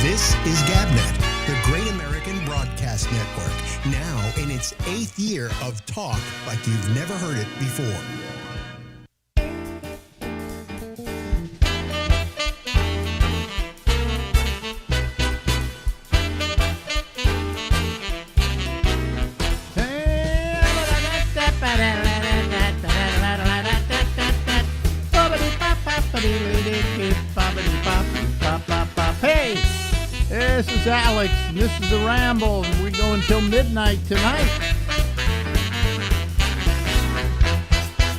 This is GabNet, the Great American Broadcast Network, now in its 8th year of talk like you've never heard it before. Hey, this is Alex, and this is the Ramble, and we're going till midnight tonight.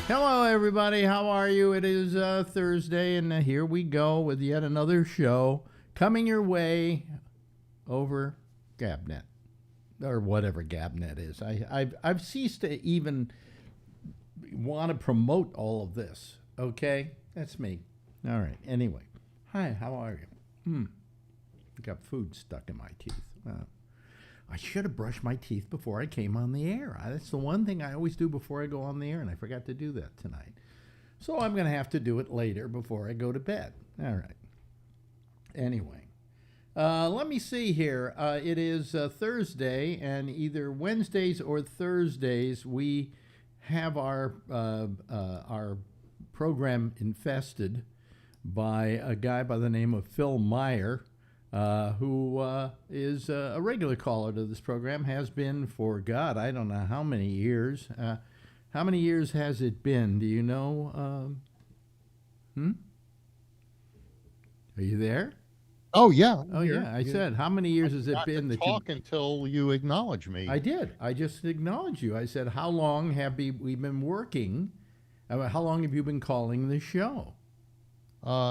Hello, everybody. How are you? It is Thursday, and here we go with yet another show coming your way over GabNet, or whatever GabNet is. I've ceased to even want to promote all of this. Okay, that's me. All right. Anyway, hi. How are you? Got food stuck in my teeth. I should have brushed my teeth before I came on the air. That's the one thing I always do before I go on the air, and I forgot to do that tonight. So I'm going to have to do it later before I go to bed. All right. Anyway, let me see here. It is Thursday, and either Wednesdays or Thursdays we have our program infested by a guy by the name of Phil Meyer, who is a regular caller to this program, has been for, God, I don't know how many years. How many years has it been? Do you know? Are you there? Oh, yeah. Oh, yeah. I said, how many years has it been that talk until you acknowledge me? I did. I just acknowledged you. I said, how long have we been working? How long have you been calling the show?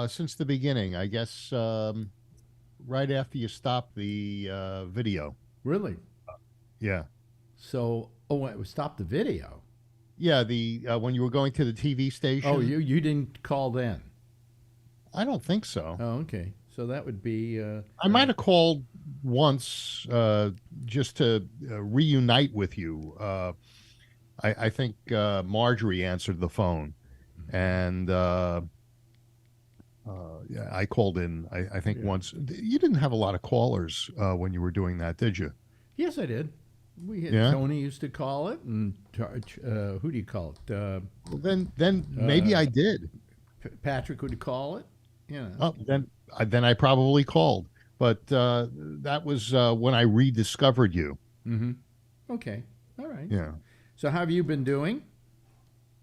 Since the beginning, I guess, right after you stopped the video. Really? Yeah. So, stop the video. Yeah, when you were going to the TV station. Oh, you didn't call then? I don't think so. Oh, okay. So that would be... I might have called once just to reunite with you. I think Marjorie answered the phone, and yeah, I called in, I think once. You didn't have a lot of callers when you were doing that, did you? Yes, I did. We had Tony used to call it, and who do you call it? Well, then maybe I did. Patrick would call it. Yeah. Oh, then I probably called, but that was when I rediscovered you. Mm-hmm. Okay. All right. Yeah. So how have you been doing?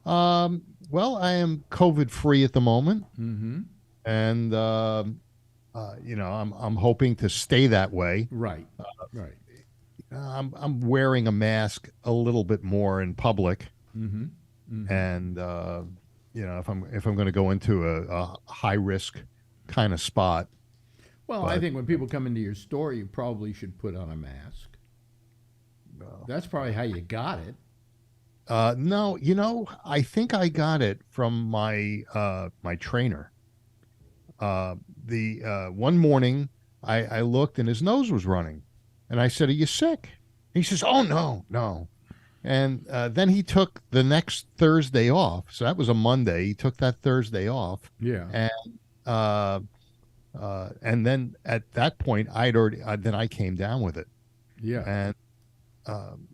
Well, I am COVID-free at the moment. Mm-hmm. And I'm hoping to stay that way. Right. Right. I'm wearing a mask a little bit more in public. Mm-hmm. Mm-hmm. And if I'm going to go into a high risk kind of spot. Well, I think when people come into your store, you probably should put on a mask. That's probably how you got it. No, I think I got it from my my trainer. One morning I looked and his nose was running, and I said, "Are you sick?" He says, "Oh, no." And then he took the next Thursday off. So that was a Monday. He took that Thursday off. Yeah. And then at that point then I came down with it. Yeah. And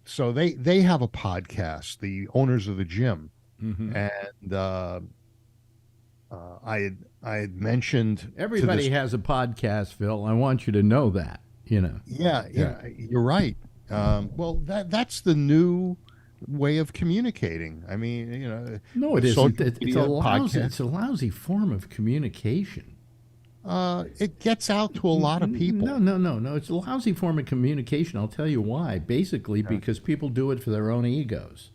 so they have a podcast, the owners of the gym. Mm-hmm. And I had mentioned everybody has a podcast, Phil. I want you to know that. Yeah, you're right. Well, that's the new way of communicating. I mean, no, it isn't. It's a lousy form of communication. It gets out to a lot of people. No. It's a lousy form of communication. I'll tell you why. Basically, because people do it for their own egos.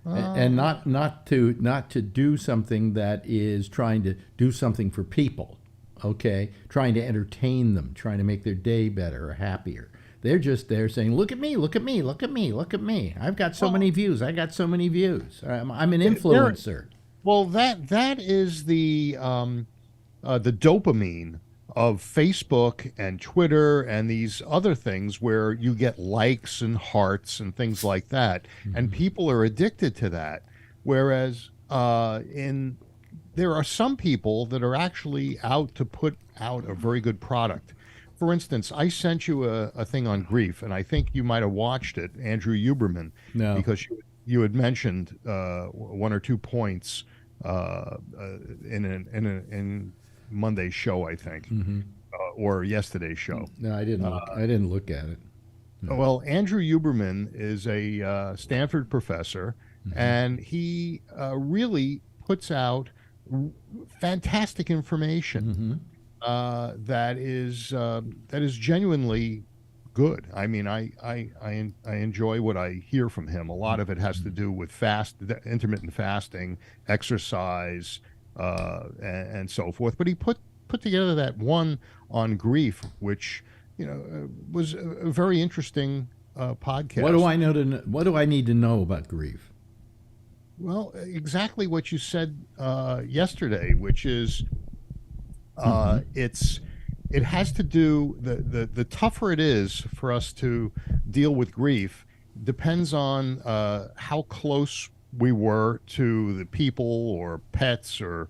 And not to do something that is trying to do something for people, okay? Trying to entertain them, trying to make their day better or happier. They're just there saying, "Look at me, look at me, look at me, look at me. I've got so many views. I got so many views. I'm an influencer." Well, that is the dopamine of Facebook and Twitter and these other things where you get likes and hearts and things like that. Mm-hmm. And people are addicted to that. Whereas there are some people that are actually out to put out a very good product. for instance, I sent you a thing on grief, and I think you might have watched it, Andrew Huberman, No. because you had mentioned one or two points in Monday's show, I think, or yesterday's show. No, I didn't look. I didn't look at it. Well, Andrew Huberman is a Stanford professor, and he really puts out fantastic information that is genuinely good. I mean, I enjoy what I hear from him. A lot of it has to do with intermittent fasting, exercise, and so forth. But he put together that one on grief, which was a very interesting podcast. What do I know what do I need to know about grief? Well, exactly what you said yesterday, which is it has to do the tougher it is for us to deal with grief depends on how close we were to the people or pets or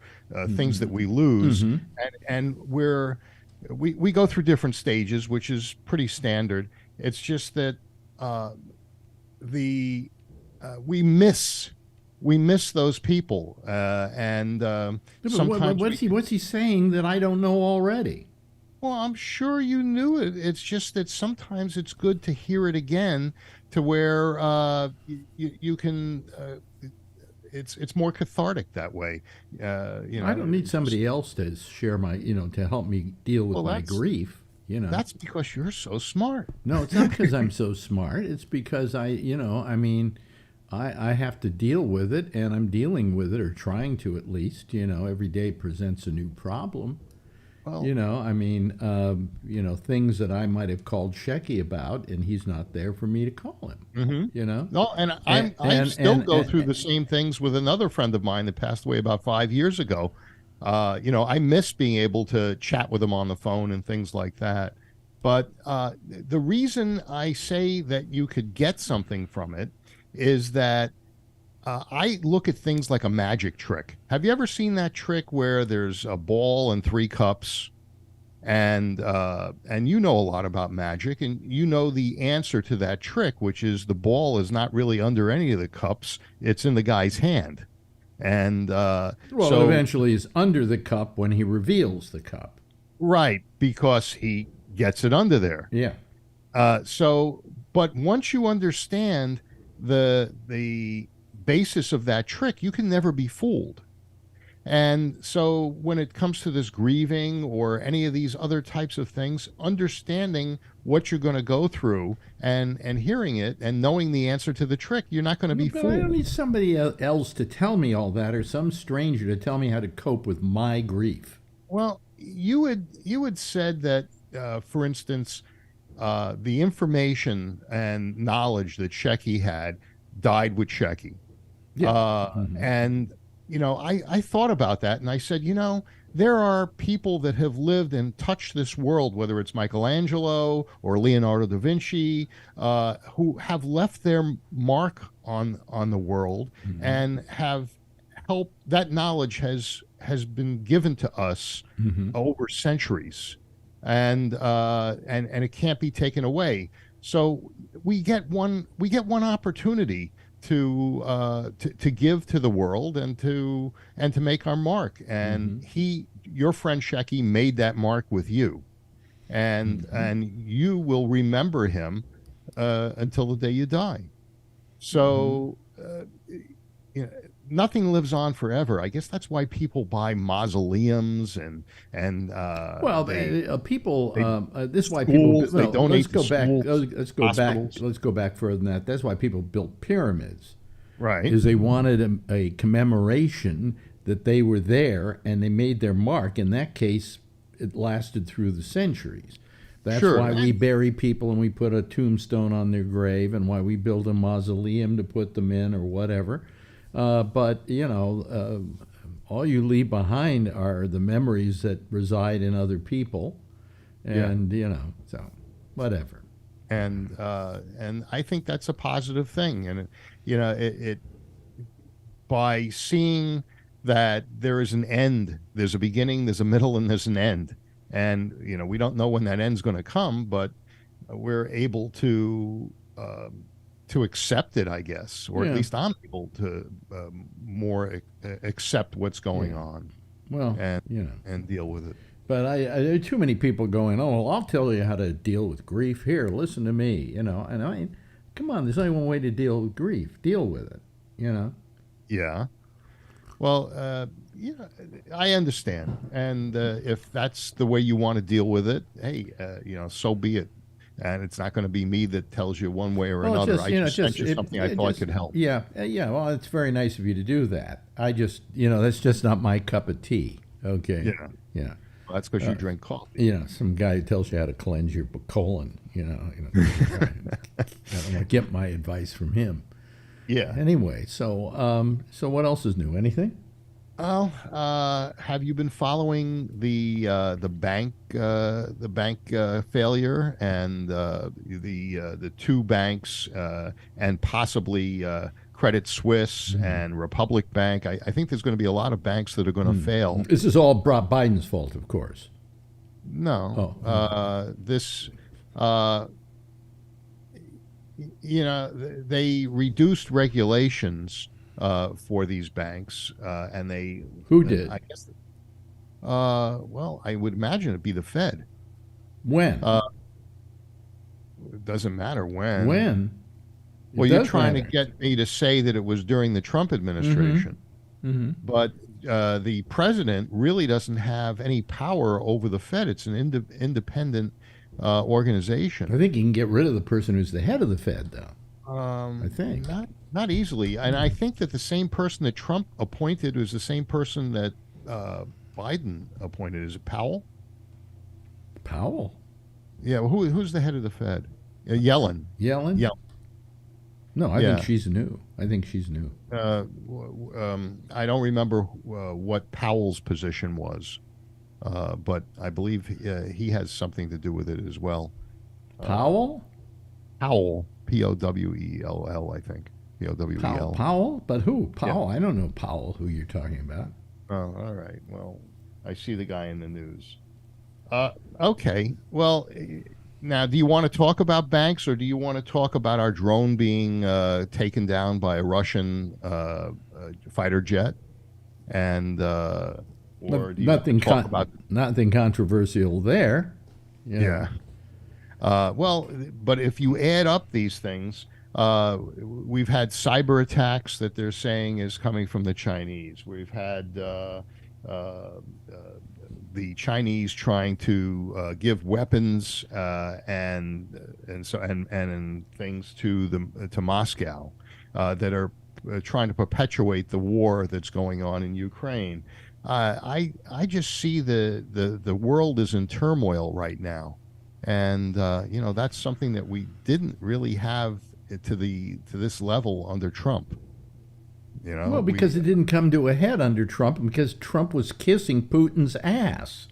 things that we lose, and we go through different stages, which is pretty standard. It's just that we miss those people, and sometimes what's he saying that I don't know already? Well, I'm sure you knew it. It's just that sometimes it's good to hear it again, to where you can. It's more cathartic that way. I don't need somebody else to share my, to help me deal with my grief. That's because you're so smart. No, it's not because I'm so smart. It's because I have to deal with it, and I'm dealing with it, or trying to at least. Every day presents a new problem. Well, things that I might have called Shecky about, and he's not there for me to call him. No, and I still go through the same things with another friend of mine that passed away about 5 years ago. I miss being able to chat with him on the phone and things like that. But the reason I say that you could get something from it is that I look at things like a magic trick. Have you ever seen that trick where there's a ball and 3 cups, and you know a lot about magic, and you know the answer to that trick, which is the ball is not really under any of the cups; it's in the guy's hand, and so eventually is under the cup when he reveals the cup, right? Because he gets it under there. Yeah. But once you understand the basis of that trick, you can never be fooled. And so when it comes to this grieving or any of these other types of things, understanding what you're going to go through and hearing it and knowing the answer to the trick, you're not going to be fooled. I don't need somebody else to tell me all that, or some stranger to tell me how to cope with my grief. Well, you had said that, for instance, the information and knowledge that Shecky had died with Shecky. Yeah. And, I thought about that, and I said, there are people that have lived and touched this world, whether it's Michelangelo or Leonardo da Vinci, who have left their mark on the world and have helped. That knowledge has been given to us over centuries, and it can't be taken away. So we get one opportunity to give to the world and to make our mark. And your friend Shecky made that mark with you, and you will remember him until the day you die. So nothing lives on forever. I guess that's why people buy mausoleums and people. This is why people. They donate. Let's go back further than that. That's why people built pyramids. Right. Is they wanted a commemoration that they were there and they made their mark. In that case, it lasted through the centuries. That's why we bury people and we put a tombstone on their grave, and why we build a mausoleum to put them in, or whatever. But all you leave behind are the memories that reside in other people, and so whatever. And I think that's a positive thing, and it by seeing that there is an end, there's a beginning, there's a middle, and there's an end. and we don't know when that end's going to come, but we're able to accept it, I guess, or at Yeah. least I'm able to more accept what's going on Well, and deal with it. But there are too many people going, oh, well, I'll tell you how to deal with grief. Here, listen to me, And I mean, come on, there's only one way to deal with grief. Deal with it, Yeah. Well, I understand, and if that's the way you want to deal with it, hey, so be it. And it's not going to be me that tells you one way or Well, another. just, I just sent you something I thought could help. Yeah, well, it's very nice of you to do that. I just, that's just not my cup of tea. Okay. Yeah. Well, that's because you drink coffee. Some guy who tells you how to cleanse your colon. I don't want to get my advice from him. Yeah. Anyway, so what else is new? Anything? Well, have you been following the bank failure and the two banks and possibly Credit Suisse and Republic Bank? I think there's going to be a lot of banks that are going to fail. This is all Biden's fault, of course. No, they reduced regulations for these banks, and they Who did? I guess. Well, I would imagine it'd be the Fed. When? It doesn't matter when. When? Well, you're trying to get me to say that it was during the Trump administration, but the president really doesn't have any power over the Fed. It's an independent organization. I think you can get rid of the person who's the head of the Fed, though. I think not easily, and I think that the same person that Trump appointed was the same person that Biden appointed. Is it Powell? Powell? Yeah. Well, who's the head of the Fed? Yellen. Yellen? Yeah. No, I Yeah. think she's new. I don't remember what Powell's position was, but I believe he has something to do with it as well. Powell? Powell, Powell, I think. Powell. Powell? But who? Powell? I don't know Powell, who you're talking about. Oh, all right. Well, I see the guy in the news. Okay. Well, now, do you want to talk about banks, or do you want to talk about our drone being taken down by a Russian fighter jet? And or do you talk about nothing controversial there? Yeah. Well, but if you add up these things, we've had cyber attacks that they're saying is coming from the Chinese. We've had the Chinese trying to give weapons and things to Moscow that are trying to perpetuate the war that's going on in Ukraine. I just see the world is in turmoil right now, and that's something that we didn't really have to this level under Trump. Well, because it didn't come to a head under Trump, and because Trump was kissing Putin's ass.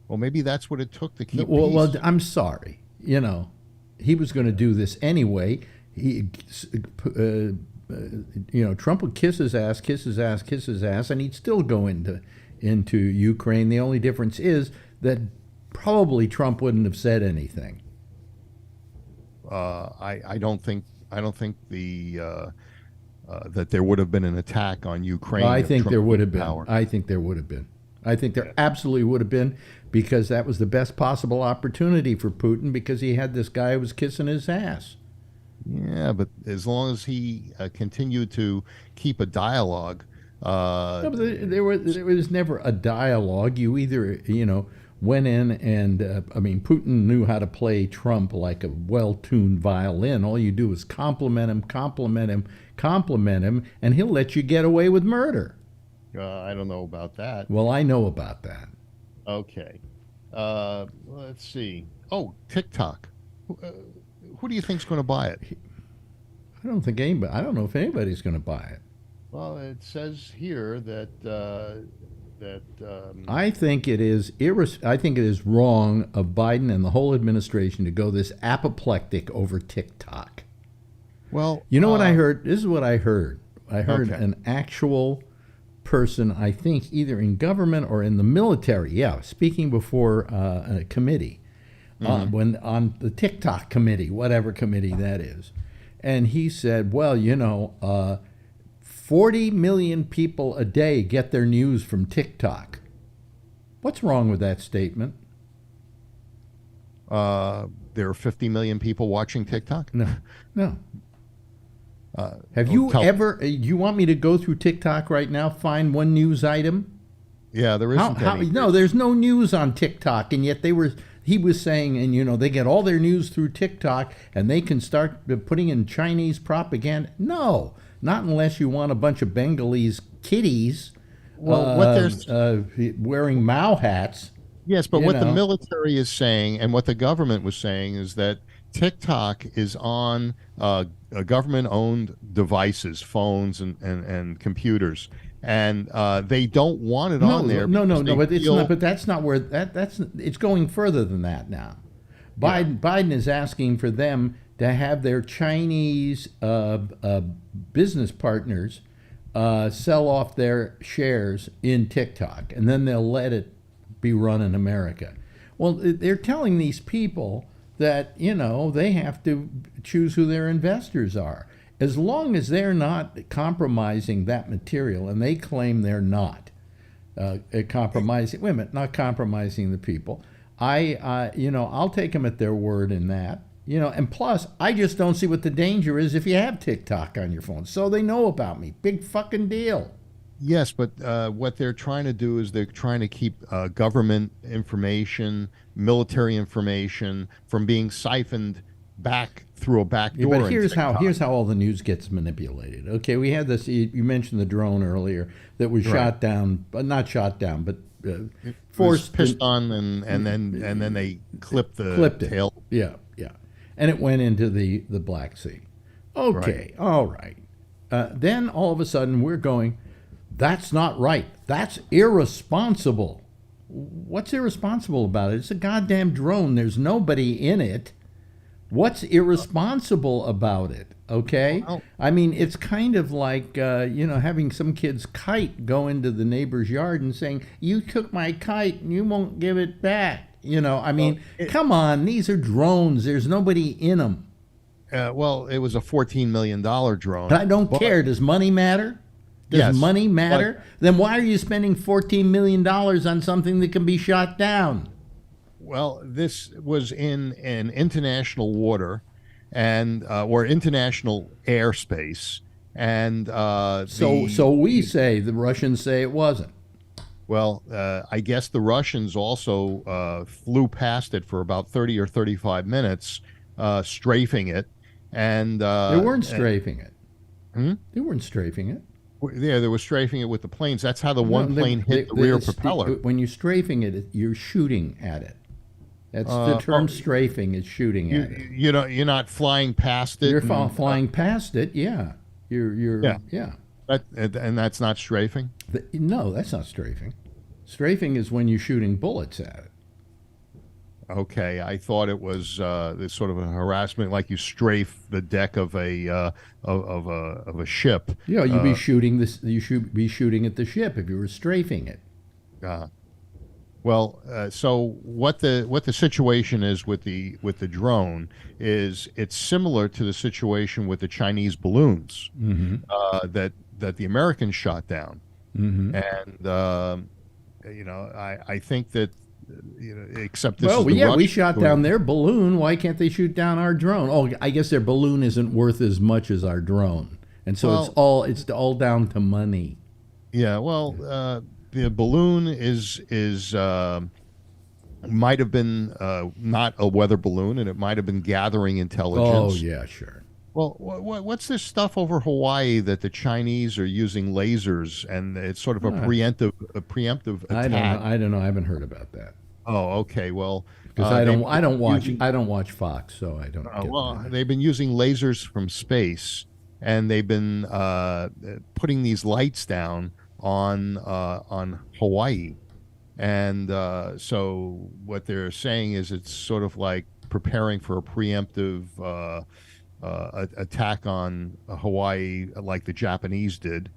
Well, maybe that's what it took to keep peace. Well, I'm sorry. He was going to do this anyway. Trump would kiss his ass, and he'd still go into Ukraine. The only difference is that probably Trump wouldn't have said anything. I don't think that there would have been an attack on Ukraine. Well, I think there would have been. Power. I think there would have been. I think there absolutely would have been, because that was the best possible opportunity for Putin, because he had this guy who was kissing his ass. Yeah, but as long as he continued to keep a dialogue. No, but there was never a dialogue. You either, went in and, Putin knew how to play Trump like a well-tuned violin. All you do is compliment him, and he'll let you get away with murder. I don't know about that. Well, I know about that. Okay. Let's see. Oh, TikTok. Who do you think's going to buy it? I don't know if anybody's going to buy it. Well, it says here that I think it is wrong of Biden and the whole administration to go this apoplectic over TikTok. Well, you know what I heard? This is what I heard. I heard Okay. an actual person, I think, either in government or in the military. Yeah, speaking before a committee, when on the TikTok committee, whatever committee that is, and he said, "Well, 40 million people a day get their news from TikTok." What's wrong with that statement? There are 50 million people watching TikTok. No, no. Have you ever? You want me to go through TikTok right now, find one news item? Yeah, there isn't any. No, there's no news on TikTok, and yet he was saying, and they get all their news through TikTok, and they can start putting in Chinese propaganda. No, not unless you want a bunch of Bengalese kiddies wearing Mao hats. Yes, but what the military is saying and what the government was saying is that TikTok is on government-owned devices, phones and computers, and they don't want it on there. No, but it's not. But that's not where that's. It's going further than that now. Biden is asking for them to have their Chinese business partners sell off their shares in TikTok, and then they'll let it be run in America. Well, they're telling these people that they have to choose who their investors are. As long as they're not compromising that material, and they claim they're not compromising women, not compromising the people, I'll take them at their word in that. And plus, I just don't see what the danger is if you have TikTok on your phone. So they know about me. Big fucking deal. Yes, but what they're trying to do is they're trying to keep government information, military information from being siphoned back through a back door. But here's how all the news gets manipulated. Okay, we had this. You mentioned the drone earlier that was shot down, but not shot down, but forced piston, and then they clipped the tail. Yeah, and it went into the Black Sea. Okay, all right. Then all of a sudden we're going, that's not right. That's irresponsible. What's irresponsible about it? It's a goddamn drone. There's nobody in it. What's irresponsible about it? Okay? Well, I mean, it's kind of like, having some kid's kite go into the neighbor's yard and saying, "You took my kite and you won't give it back." Come on. These are drones. There's nobody in them. Well, it was a $14 million drone. But I don't care. Does money matter? Does money matter? Then why are you spending $14 million on something that can be shot down? Well, this was in an international water and or international airspace, and so we say the Russians say it wasn't. Well, I guess the Russians also flew past it for about 30 or 35 minutes, strafing it, and they weren't strafing it. They weren't strafing it. Yeah, they were strafing it with the planes. That's how the plane hit the rear propeller. When you're strafing it, you're shooting at it. That's the term. Strafing is shooting at it. You're not flying past it. You're flying past it. Yeah, yeah. And that's not strafing. No, that's not strafing. Strafing is when you're shooting bullets at it. Okay, I thought it was this sort of a harassment, like you strafe the deck of a ship. Yeah, you'd be shooting this. You should be shooting at the ship if you were strafing it. So what the situation is with the drone is it's similar to the situation with the Chinese balloons that the Americans shot down, and I think that. Except this is the we shot down their balloon. Why can't they shoot down our drone? Oh, I guess their balloon isn't worth as much as our drone, and so it's all down to money. Yeah, well, the balloon is might have been not a weather balloon, and it might have been gathering intelligence. Oh yeah, sure. Well, what's this stuff over Hawaii that the Chinese are using lasers, and it's sort of a preemptive attack? I don't know. I haven't heard about that. Oh, okay. Well, because I don't watch Fox, so I don't. They've been using lasers from space, and they've been putting these lights down on Hawaii, and so what they're saying is it's sort of like preparing for a preemptive attack on Hawaii, like the Japanese did.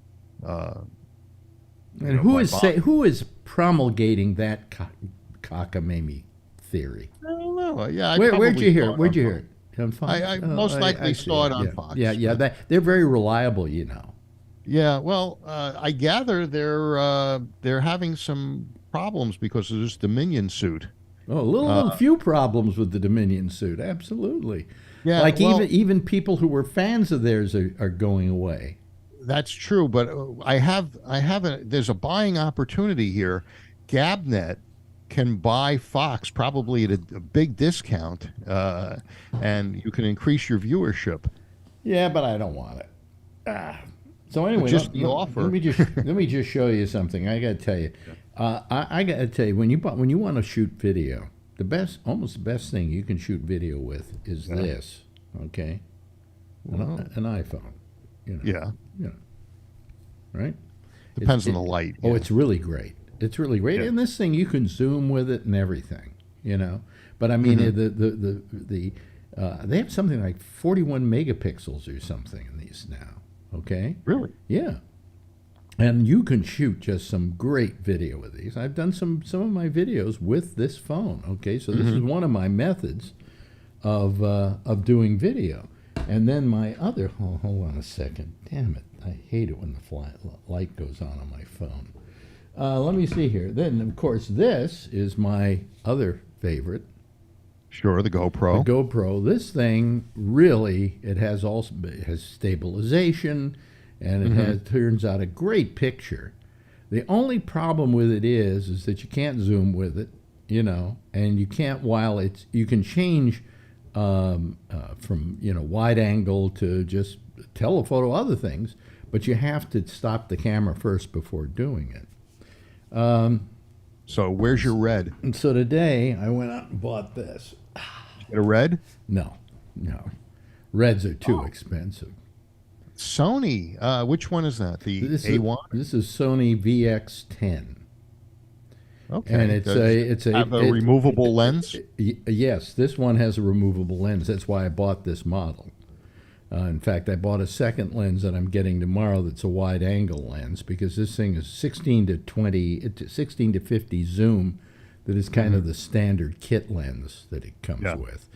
And who is promulgating that cockamamie theory? I don't know. Yeah, Where'd you hear it? Where'd you hear it? On Fox? I most likely saw it on Fox. Yeah. They're very reliable, you know. Yeah, well, I gather they're having some problems because of this Dominion suit. Oh, a few problems with the Dominion suit. Absolutely. Yeah, like well, even people who were fans of theirs are going away. That's true, but there's a buying opportunity here. Gabnet can buy Fox probably at a big discount, and you can increase your viewership. Yeah, but I don't want it. So anyway, just the offer. Let me just show you something. I got to tell you, I got to tell you, when you want to shoot video, almost the best thing you can shoot video with is this. Okay, an iPhone. You know. Yeah. You know. Right. Depends on the light. Oh, it's really great. It's really great, Yeah. and this thing you can zoom with it and everything. You know, but I mean they have something like 41 megapixels or something in these now. Okay. Really? Yeah. And you can shoot just some great video with these. I've done some of my videos with this phone. Okay, so this is one of my methods of doing video. And then my other hold on a second. Damn it! I hate it when the light goes on my phone. Let me see here. Then of course this is my other favorite. Sure, the GoPro. The GoPro. This thing really, it has stabilization, and it turns out a great picture. The only problem with it is that you can't zoom with it, you know, and you can't you can change from wide angle to just telephoto, other things, but you have to stop the camera first before doing it. So where's your red? And so today I went out and bought this. Get a red? No. Reds are too expensive. Sony. Which one is that? The A1? This is Sony VX10. Okay. And it's a removable lens? Yes, this one has a removable lens. That's why I bought this model. In fact, I bought a second lens that I'm getting tomorrow that's a wide angle lens, because this thing is 16 to 50 zoom. That is kind of the standard kit lens that it comes with.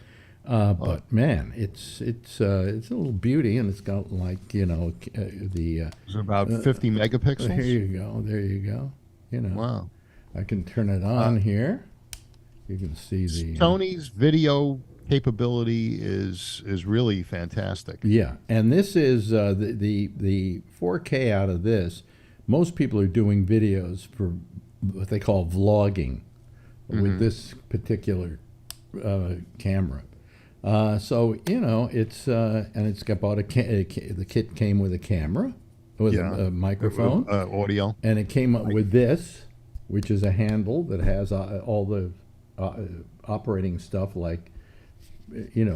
But man, it's a little beauty, and it's got like It's about 50 megapixels. There you go. You know. Wow. I can turn it on here. You can see the Sony's video capability is really fantastic. Yeah, and this is the 4K out of this. Most people are doing videos for what they call vlogging with this particular camera. So it's and it's got the kit came with a camera, with a microphone, audio, and it came up with this, which is a handle that has all the operating stuff, like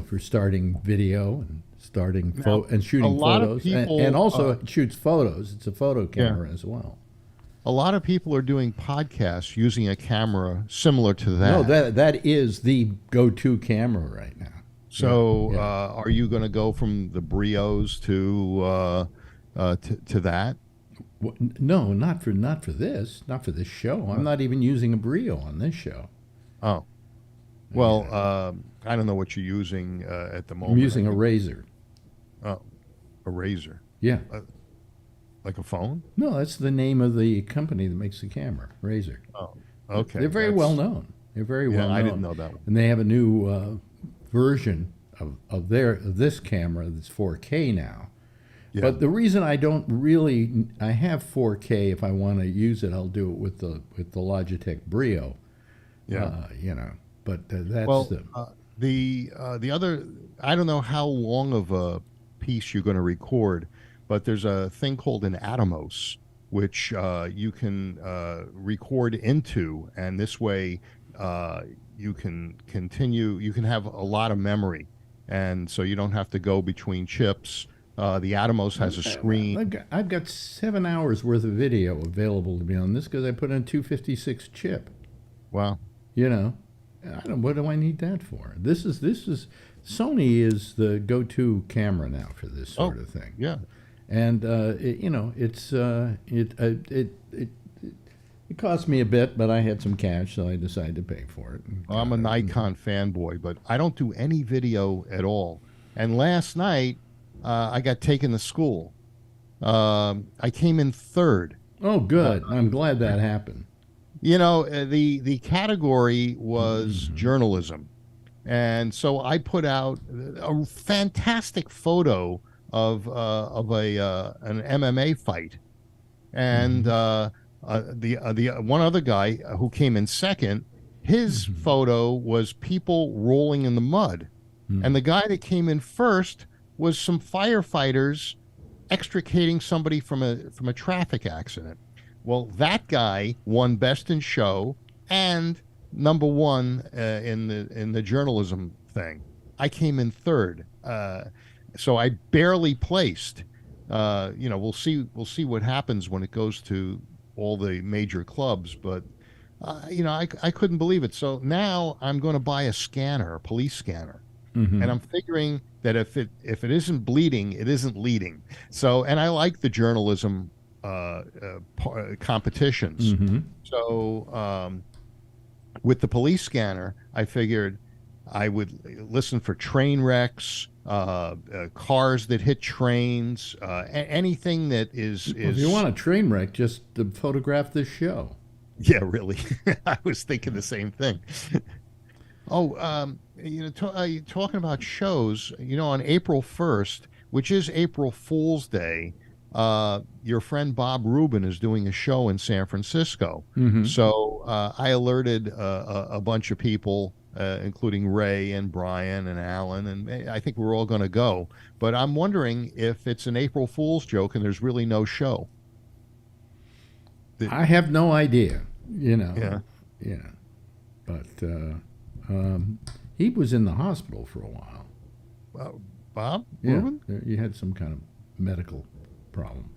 for starting video and starting and shooting photos, and also it shoots photos. It's a photo camera as well. A lot of people are doing podcasts using a camera similar to that. No, that is the go-to camera right now. So, are you going to go from the Brios to that? No, not for this show. I'm not even using a Brio on this show. Oh, well, I don't know what you're using at the moment. I'm using a Razor. Oh, a Razor. Yeah. Like a phone? No, that's the name of the company that makes the camera, Razor. Oh, okay. They're very well known. They're very well known. I didn't know that one. And they have a new version of this camera that's 4K now. Yeah. But the reason I have 4K, if I want to use it, I'll do it with the Logitech Brio. Yeah. But that's the other. I don't know how long of a piece you're going to record, but there's a thing called an Atomos, which you can record into, and this way you can continue. You can have a lot of memory, and so you don't have to go between chips. The Atomos has a screen. I've got 7 hours worth of video available to me on this because I put in a 256 chip. Wow. What do I need that for? This is Sony is the go-to camera now for this sort of thing. Yeah. And It cost me a bit, but I had some cash, so I decided to pay for it. I'm a Nikon fanboy, but I don't do any video at all. And last night, I got taken to school. I came in third. Oh, good. I'm glad that happened. You know, the category was journalism, and so I put out a fantastic photo of an MMA fight, and the one other guy who came in second, his photo was people rolling in the mud, and the guy that came in first was some firefighters extricating somebody from a traffic accident. Well, that guy won Best in Show and number one in the journalism thing. I came in third, so I barely placed. We'll see what happens when it goes to all the major clubs, but I couldn't believe it. So now I'm going to buy a scanner, a police scanner, and I'm figuring that if it isn't bleeding, it isn't leading. So, and I like the journalism competitions. So with the police scanner, I figured I would listen for train wrecks, cars that hit trains, anything that is. If you want a train wreck, just photograph this show. Yeah, really. I was thinking the same thing. Talking about shows, on April 1st, which is April Fool's Day, your friend Bob Rubin is doing a show in San Francisco. So I alerted a bunch of people, including Ray and Brian and Alan, and I think we're all going to go. But I'm wondering if it's an April Fool's joke and there's really no show. I have no idea, Yeah. Yeah. But he was in the hospital for a while. Bob Yeah. Rubin? He had some kind of medical problem.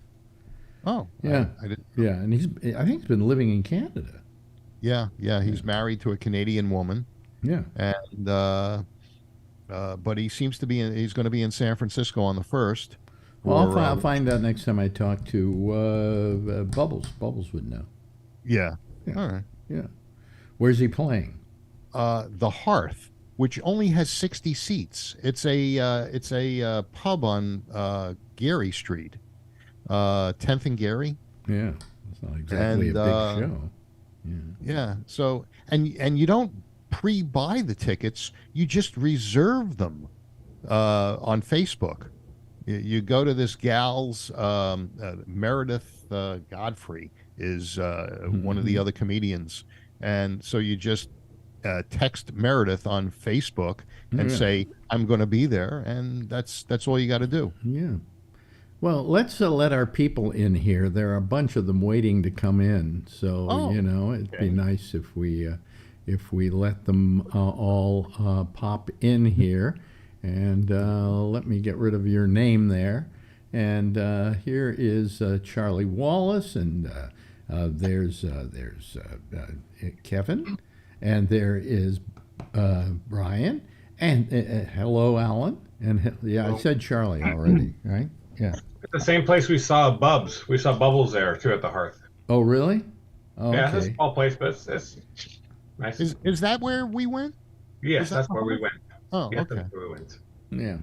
Oh, Yeah. I didn't. Yeah, and I think he's been living in Canada. Yeah. He's married to a Canadian woman. Yeah. And but he seems to be he's going to be in San Francisco on the 1st. Well, I'll find out next time I talk to Bubbles. Bubbles would know. Yeah. Yeah. All right. Yeah. Where's he playing? The Hearth, which only has 60 seats. It's a pub on Gary Street, 10th and Gary. Yeah, it's not exactly a big show. Yeah. So and you don't pre-buy the tickets; you just reserve them on Facebook. You go to this gal's Meredith Godfrey is one of the other comedians, and so you just text Meredith on Facebook and say, I'm going to be there, and that's all you got to do. Yeah. Well, let's let our people in here. There are a bunch of them waiting to come in, so it'd be nice if we let them all pop in here. And let me get rid of your name there. And here is Charlie Wallace, and there's Kevin, and there is Brian, and hello, Alan. And I said Charlie already, right? Yeah. At the same place we saw Bubs. We saw Bubbles there too at the Hearth. Oh, really? Oh, yeah, okay. it's a small place, but it's nice. Is that where we went? Yes, that's where we went. Oh, Yeah, okay. that's where we went. Yeah.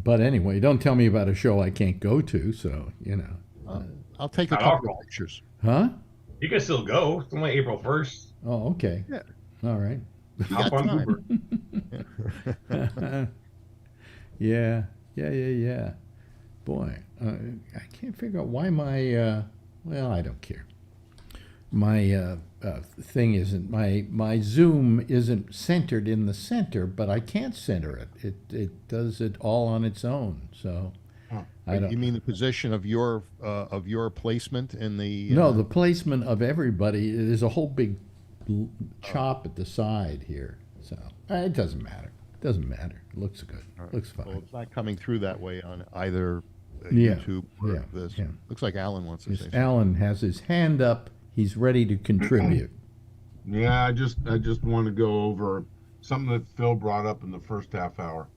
But anyway, don't tell me about a show I can't go to, so, I'll take a Not couple awful. of pictures. Huh? You can still go. It's only April 1st. Oh, okay. Yeah. All right. Hop got on time. Uber. Yeah. Boy, I can't figure out why my, well, I don't care. My thing isn't, my Zoom isn't centered in the center, but I can't center it. It does it all on its own, so I don't. You mean the position of your placement in the? No, the placement of everybody. There's a whole big chop at the side here, so it doesn't matter. It looks good. Right. Looks fine. Well, it's not coming through that way on either Yeah. YouTube or Yeah. this. Yeah. Looks like Alan wants to say Yes, something. Alan has his hand up. He's ready to contribute. Yeah, I just want to go over something that Phil brought up in the first half hour.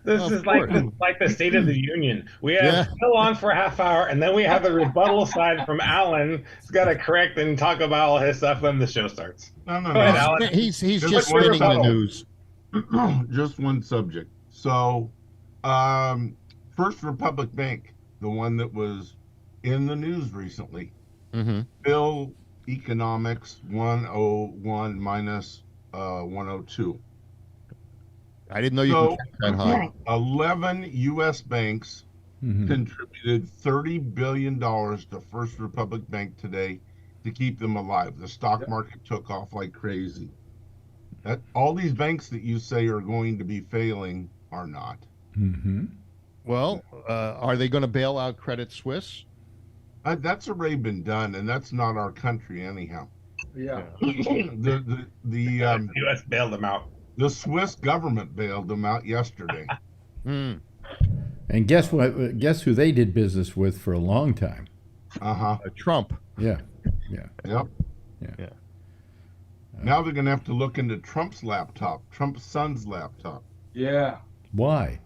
This Of is course. like the State of the Union. We have Yeah. Phil on for a half hour, and then we have the rebuttal side from Alan. He's got to correct and talk about all his stuff when the show starts. No, no, Go ahead, no. Alan. He's Just just one spinning the rebuttal. news. Just one subject. So, First Republic Bank, the one that was in the news recently, Mm-hmm. Bill Economics 101 minus 102. I didn't know you So, can catch that high. 11 U.S. banks Mhm. contributed $30 billion to First Republic Bank today to keep them alive. The stock market took off like crazy. All these banks that you say are going to be failing are not. Mhm. Well, are they going to bail out Credit Suisse? That's already been done, and that's not our country anyhow. Yeah. The U.S. bailed them out. the Swiss government bailed them out yesterday. Mm. And guess what? Guess who they did business with for a long time? Trump. Yeah. Yep. Yeah. Now they're going to have to look into Trump's laptop, Trump's son's laptop. Yeah. Why?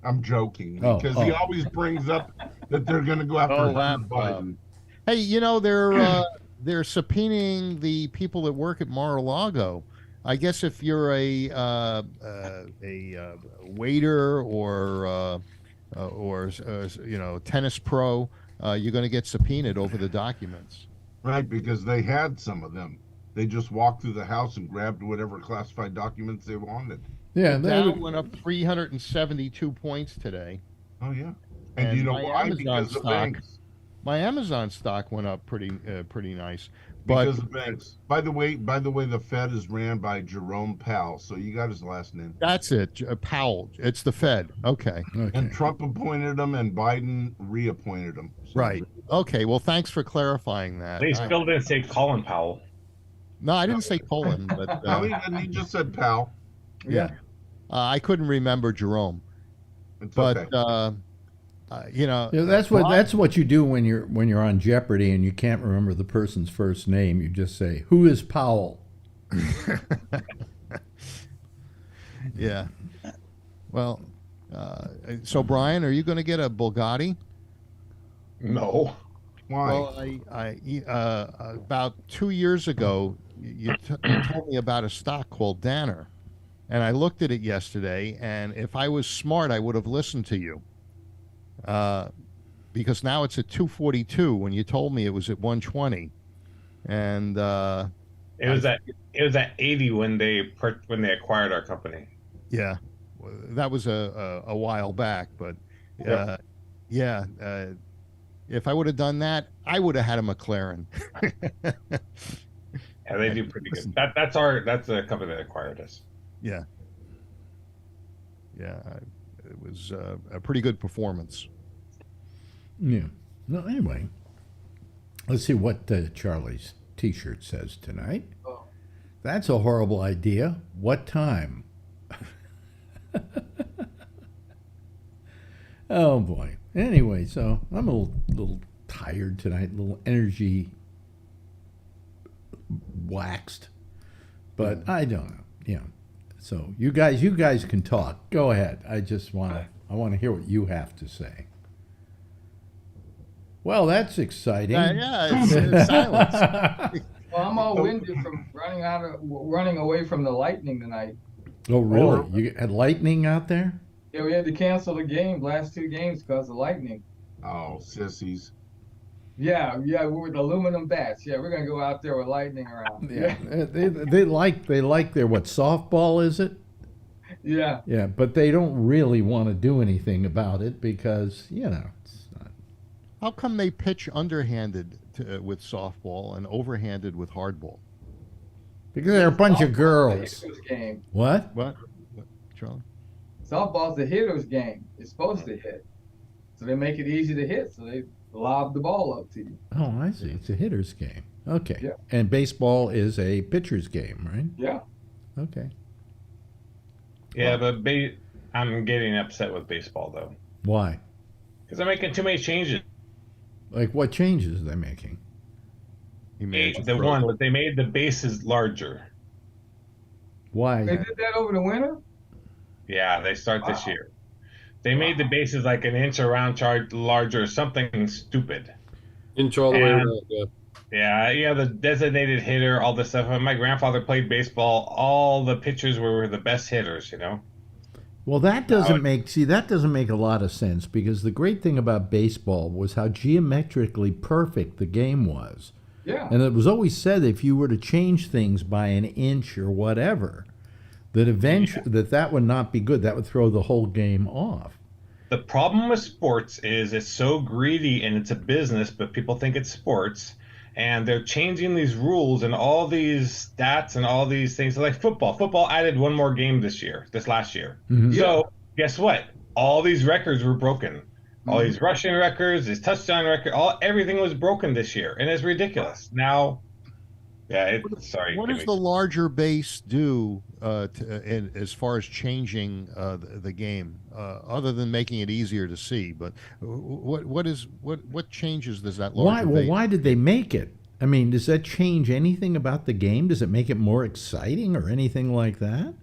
I'm joking Oh, because he oh. always brings up that they're going to go after Oh, Hunter laptop. Biden. Hey, they're subpoenaing the people that work at Mar-a-Lago. I guess if you're a waiter or tennis pro, you're going to get subpoenaed over the documents. Right, because they had some of them. They just walked through the house and grabbed whatever classified documents they wanted. Yeah, The they Dow would, went up 372 points today. Oh, yeah. And do And you know my why? Amazon Because of stock- banks. My Amazon stock went up pretty nice. But Because of banks. By the way, the Fed is ran by Jerome Powell, so you got his last name. that's it, Powell. It's the Fed. Okay. okay. And Trump appointed him, and Biden reappointed him. So- Right. Okay. Well, thanks for clarifying that. At least Phil didn't say Colin Powell. No, I didn't say Poland, but No, he didn't. He just said Powell. yeah, I couldn't remember Jerome. It's But okay. Yeah, that's what you do when you're on Jeopardy and you can't remember the person's first name. You just say, "Who is Powell?" Yeah. Well, so Brian, are you going to get a Bugatti? No. Why? Well, about 2 years ago, you told me about a stock called Danner, and I looked at it yesterday. And if I was smart, I would have listened to you, because now it's at 242. When you told me it was at 120, and It was at 80 when they acquired our company. yeah, that was a while back. But Yep. if I would have done that, I would have had a McLaren. Yeah, they do pretty good. That's the company that acquired us. Yeah. It was a pretty good performance. Yeah. No, anyway, let's see what Charlie's T-shirt says tonight. Oh. That's a horrible idea. What time? Oh boy. Anyway, so I'm a little tired tonight, a little energy waxed, but I don't know. Yeah. So you guys can talk. Go ahead. I want to hear what you have to say. Well, that's exciting. It's silence. Well, I'm all winded from running away from the lightning tonight. Oh, really? You had lightning out there? Yeah, we had to cancel the last two games because of lightning. Oh, sissies. Yeah, with aluminum bats. Yeah, we're gonna go out there with lightning around. Yeah. They like their what, softball is it? Yeah. Yeah, but they don't really want to do anything about it because, it's not. How come they pitch underhanded with softball and overhanded with hardball? Because they're a bunch of Softball's girls. the hitter's game. What? What, Charlie? Softball's the hitter's game. It's supposed to hit, so they make it easy to hit. So they lob the ball up to you. Oh, I see. It's a hitter's game. Okay. Yeah. And baseball is a pitcher's game, right? Yeah. Okay. Yeah, but I'm getting upset with baseball though Why? because they're making too many changes. Like what changes are they making? He managed to The throw- one, but they made the bases larger. Why? They did that over the winter. Yeah, they start this year. They made the bases like an inch around larger, something stupid. Inch all the way And around. Yeah. yeah, the designated hitter, all this stuff. When my grandfather played baseball, all the pitchers were the best hitters, you know? Well, that doesn't make a lot of sense, because the great thing about baseball was how geometrically perfect the game was. Yeah. And it was always said if you were to change things by an inch or whatever, that eventually that would not be good. That would throw the whole game off. The problem with sports is it's so greedy and it's a business, but people think it's sports. And they're changing these rules and all these stats and all these things. Like football. Football added one more game this last year. Mhm. So guess what? All these records were broken. All these rushing records, these touchdown records, everything was broken this year. And it's ridiculous. Now, yeah, What does the larger base do as far as changing the game, other than making it easier to see? But what changes does that larger base? Why did they make it? I mean, does that change anything about the game? Does it make it more exciting or anything like that?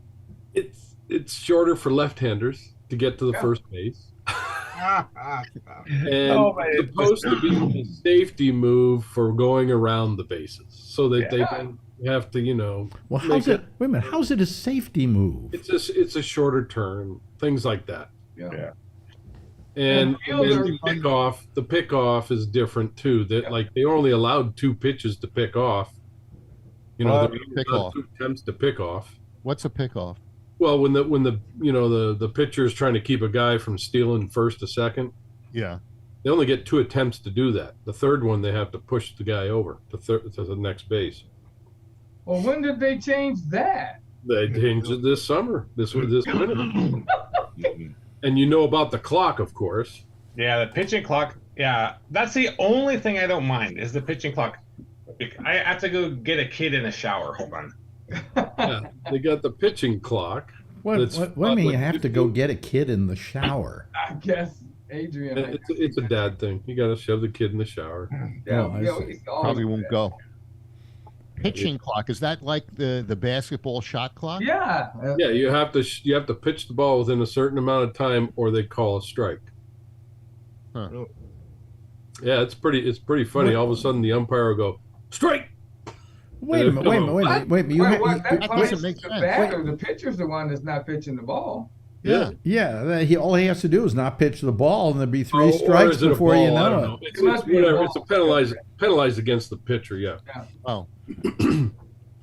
It's shorter for left-handers to get to the first base. And it's supposed to be a safety move for going around the bases, so that they don't have to, Well, how's it? Wait a minute. How's it a safety move? It's a shorter turn, things like that. Yeah. And then the pickoff is different too. That like they only allowed 2 pitches to pick off. They only allowed 2 attempts to pick off. What's a pickoff? Well, when the pitcher is trying to keep a guy from stealing first to second, yeah, they only get 2 attempts to do that. The third one, they have to push the guy over to the next base. Well, when did they change that? They changed it this summer, this winter. And you know about the clock, of course. Yeah, the pitching clock. Yeah, that's the only thing I don't mind is the pitching clock. I have to go get a kid in a shower. Hold on. Yeah, they got the pitching clock. What do you mean you have to go get a kid in the shower? I guess Adrian. It's a dad thing. You got to shove the kid in the shower. Probably won't go. Pitching clock, is that like the basketball shot clock? Yeah. Yeah, you have to pitch the ball within a certain amount of time, or they call a strike. Huh. Yeah, it's pretty funny. All of a sudden, the umpire will go strike. Wait a minute. That doesn't make sense. The pitcher's the one that's not pitching the ball. Yeah. All he has to do is not pitch the ball, and there'd be 3 strikes before you know it. It's whatever. It's a penalized against the pitcher. Yeah. Oh.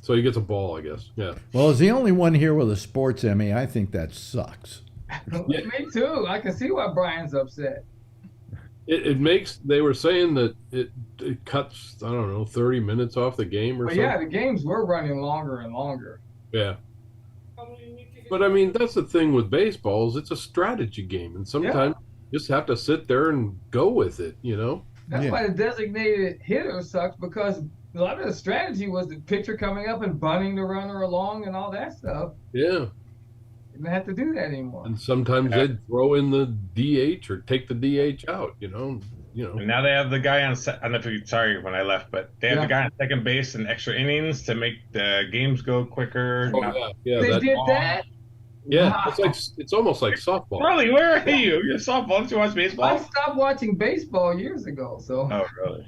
So he gets a ball, I guess. Yeah. Well, as the only one here with a sports Emmy, I think that sucks. Me too. I can see why Brian's upset. It makes. They were saying that it cuts, I don't know, 30 minutes off the game or something. Yeah, the games were running longer and longer. Yeah. But I mean, that's the thing with baseballs. It's a strategy game, and sometimes you just have to sit there and go with it. That's why the designated hitter sucks, because a lot of the strategy was the pitcher coming up and bunting the runner along and all that stuff. Yeah. You don't have to do that anymore. And sometimes they'd throw in the DH or take the DH out. And now they have the guy on. I don't know if you. Sorry when I left, but they have the guy on second base in extra innings to make the games go quicker. They did that. Yeah, Wow. it's almost like softball. Really? Where are you? You're softball. Don't you watch baseball? I stopped watching baseball years ago. So. Oh, really?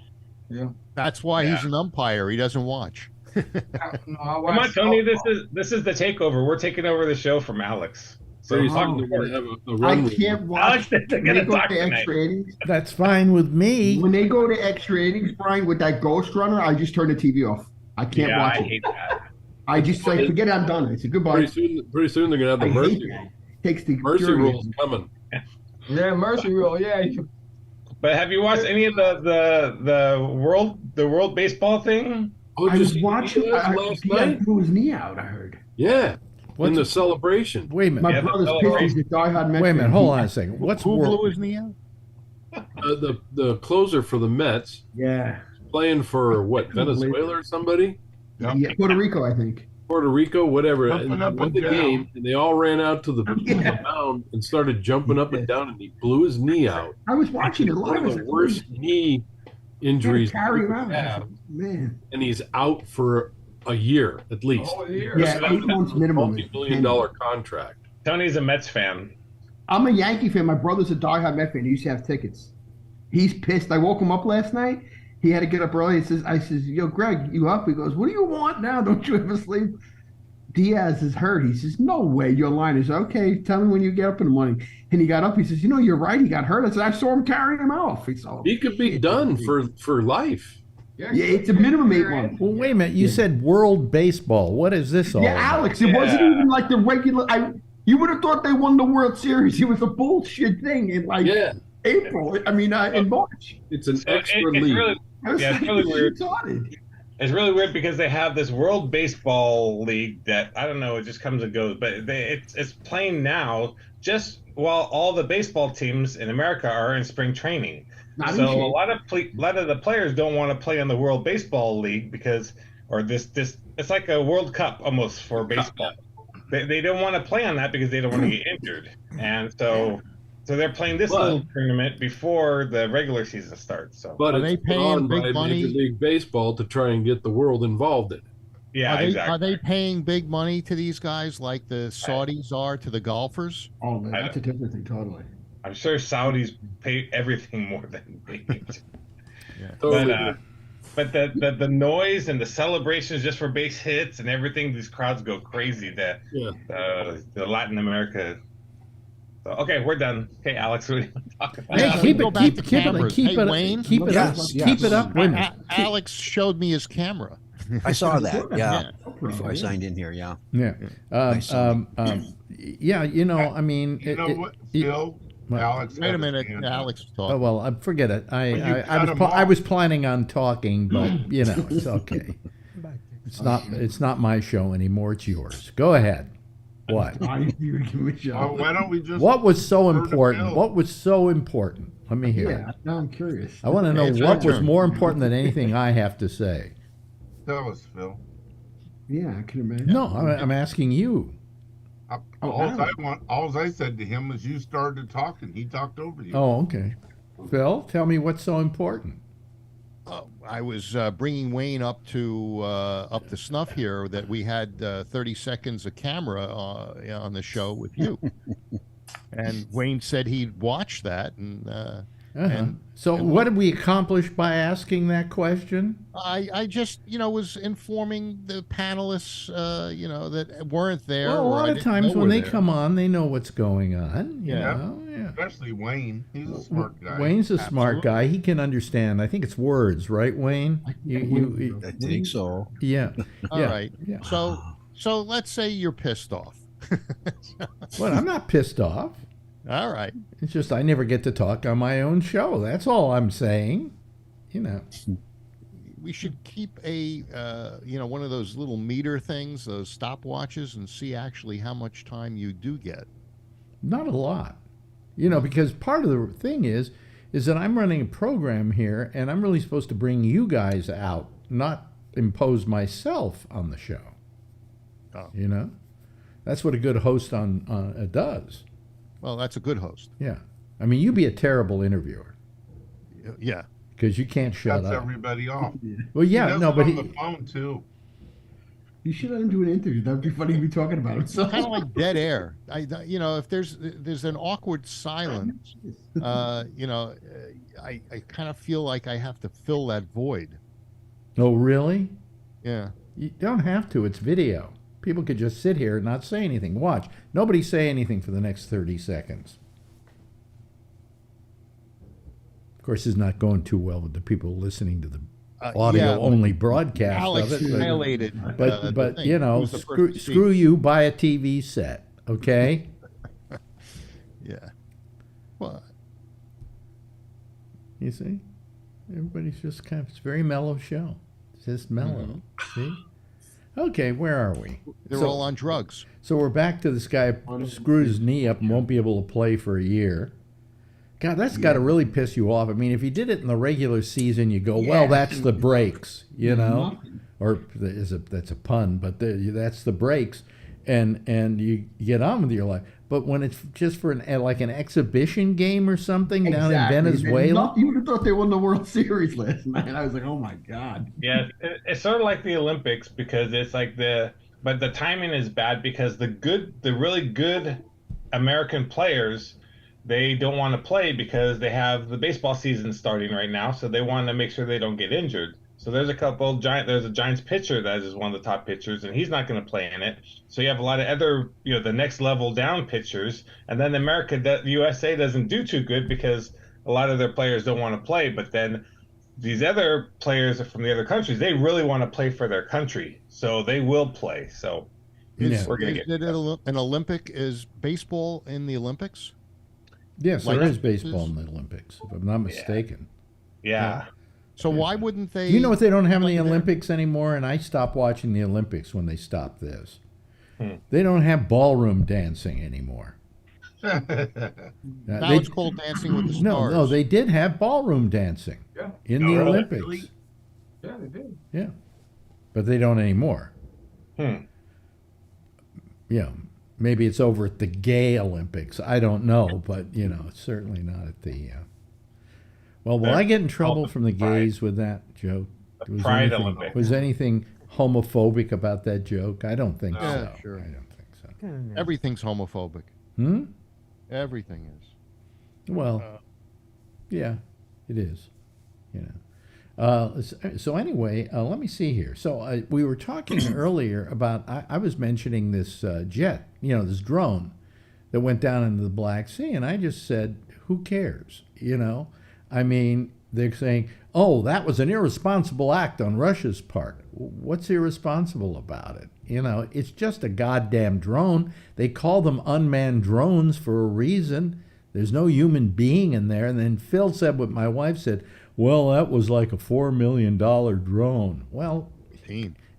Yeah. That's why he's an umpire. He doesn't watch. Come on, Tony. This is the takeover. We're taking over the show from Alex. So Pretty soon they're going to have a run. I can't watch. Alex, they're When they going to go talk to tonight. extra innings, That's fine with me. when they go to extra innings, Brian, with that ghost runner, I just turn the TV off. I can't watch I it. hate that. I just like forget it, I'm done. I said goodbye. Pretty soon they're going to have the I mercy hate rule. that. Takes the Mercy fury. rule's coming. Yeah, mercy rule. Yeah. But have you watched any of the world baseball thing? Oh, I just was watching. last He night. blew his knee out. I heard. Yeah. What's- In the celebration. Wait a minute. My Yeah, brother's the pissed. He's a diehard Mets Wait a minute. fan. Hold on a second. What's Who world? blew his knee out? The closer for the Mets Yeah. playing for what, Venezuela or somebody? Yep. Yeah, Puerto Rico, I think. Puerto Rico, whatever. Jumping And up won and the down. game, and they all ran out to the mound and started jumping up and down, and he blew his knee out. I was watching it One live. of the worst knee injuries Carry you could around. have, Man. and he's out for a year at least. Oh, year. Yeah, 8 months minimum. $multi-million contract. Tony's a Mets fan. I'm a Yankee fan. My brother's a diehard Met fan. He used to have tickets. He's pissed. I woke him up last night. He had to get up early. I says, yo, Greg, you up? He goes, what do you want now? Don't you ever sleep? Diaz is hurt. He says, no way. Your line is, okay, tell me when you get up in the morning. And he got up. He says, you're right. He got hurt. I said, I saw him carrying him off. He could be done for life. Yeah, it's a minimum 8 months. Well, wait a minute. You said World Baseball. What is this all about? Alex, it wasn't even like the regular. You would have thought they won the World Series. It was a bullshit thing in April. In March. It's an extra league. It's really weird. It's really weird because they have this World Baseball League that, I don't know, it just comes and goes. But it's playing now just while all the baseball teams in America are in spring training. So a lot of the players don't want to play in the World Baseball League because, or this it's like a World Cup almost for baseball. They don't want to play on that because they don't want to get injured, and so they're playing this little tournament before the regular season starts. So, but are they paying big money? Major League Baseball to try and get the world involved in it. Yeah, exactly. Are they paying big money to these guys like the Saudis are to the golfers? Oh, man, that's a different thing, totally. I'm sure Saudis pay everything more than we do. But the noise and the celebrations just for base hits and everything, these crowds go crazy. The Latin America. So, okay, we're done. Okay, Alex, what do you want to talk about? Hey, keep it up. Alex showed me his camera. I saw that. Yeah, before I signed in here. Yeah. Yeah. What, Phil? Alex, wait a minute. Alex talk. Oh well, forget it. I was planning on talking, but it's okay. It's not my show anymore. It's yours. Go ahead. What? Why don't we just? What was so important? What was so important? Let me hear. Yeah, now I'm curious. I want to know what was more important than anything I have to say. Tell us, Phil. Yeah, I can imagine. No, I'm asking you. All I said to him was you started talking. He talked over you. Oh, okay. Phil, tell me what's so important. I was bringing Wayne up to snuff here that we had 30 seconds of camera on the show with you, and Wayne said he'd watch that and. So what did we accomplish by asking that question? I just, was informing the panelists, that weren't there. Well, a lot of times when they come on, they know what's going on. You know? Especially Wayne. He's a smart guy. Wayne's a smart guy. He can understand. I think it's words, right, Wayne? I think so. Yeah. All right. Yeah. So let's say you're pissed off. Well, I'm not pissed off. All right. It's just I never get to talk on my own show. That's all I'm saying. We should keep a, one of those little meter things, those stopwatches, and see actually how much time you do get. Not a lot. Because part of the thing is that I'm running a program here, and I'm really supposed to bring you guys out, not impose myself on the show. Oh. That's what a good host does. Well, that's a good host. Yeah. I mean, you'd be a terrible interviewer. Yeah. Because you can't shut up. Cuts everybody off. Well, yeah, no, but on the phone too. You should let him do an interview. That'd be funny to be talking about him. So kind of like dead air. If there's an awkward silence, I kind of feel like I have to fill that void. Oh, really? Yeah. You don't have to. It's video. People could just sit here and not say anything. Watch. Nobody say anything for the next 30 seconds. Of course, it's not going too well with the people listening to the audio-only broadcast Alex of it. Violated. But screw you, buy a TV set, okay? Yeah. Well, you see? Everybody's just it's a very mellow show. It's just mellow. See? Okay, where are we? They're all on drugs. So we're back to this guy who screwed his knee up and won't be able to play for a year. God, that's got to really piss you off. I mean, if you did it in the regular season, you go, well, that's the breaks, or that's a pun, but that's the breaks, and you get on with your life. But when it's just for an exhibition game or something down in Venezuela, you would have thought they won the World Series last night. I was like, oh my God. Yeah, it's sort of like the Olympics because it's like but the timing is bad because the really good American players, they don't want to play because they have the baseball season starting right now, so they want to make sure they don't get injured. So there's a Giants pitcher that is one of the top pitchers, and he's not going to play in it. So you have a lot of other, the next level down pitchers, and then the USA doesn't do too good because a lot of their players don't want to play. But then these other players from the other countries, they really want to play for their country, so they will play. So we're going to get an Olympic. Is baseball in the Olympics? Yes, there is baseball in the Olympics, if I'm not mistaken. Yeah. So why wouldn't they? You know what they don't have in the Olympics anymore? And I stopped watching the Olympics when they stopped this. They don't have ballroom dancing anymore. Now it's called Dancing with the Stars. No, they did have ballroom dancing in the Olympics. Really? Yeah, they did. Yeah, but they don't anymore. Yeah, maybe it's over at the gay Olympics. I don't know, but it's certainly not at the. Well, will I get in trouble from the gays with that joke? Was anything homophobic about that joke? I don't think so. Sure. I don't think so. Everything's homophobic. Everything is. Well, yeah, it is. So anyway, let me see here. So we were talking earlier about, I was mentioning this jet, this drone that went down into the Black Sea, and I just said, who cares? I mean, they're saying, oh, that was an irresponsible act on Russia's part. What's irresponsible about it? It's just a goddamn drone. They call them unmanned drones for a reason. There's no human being in there. And then Phil said what my wife said, well, that was like a $4 million drone. Well,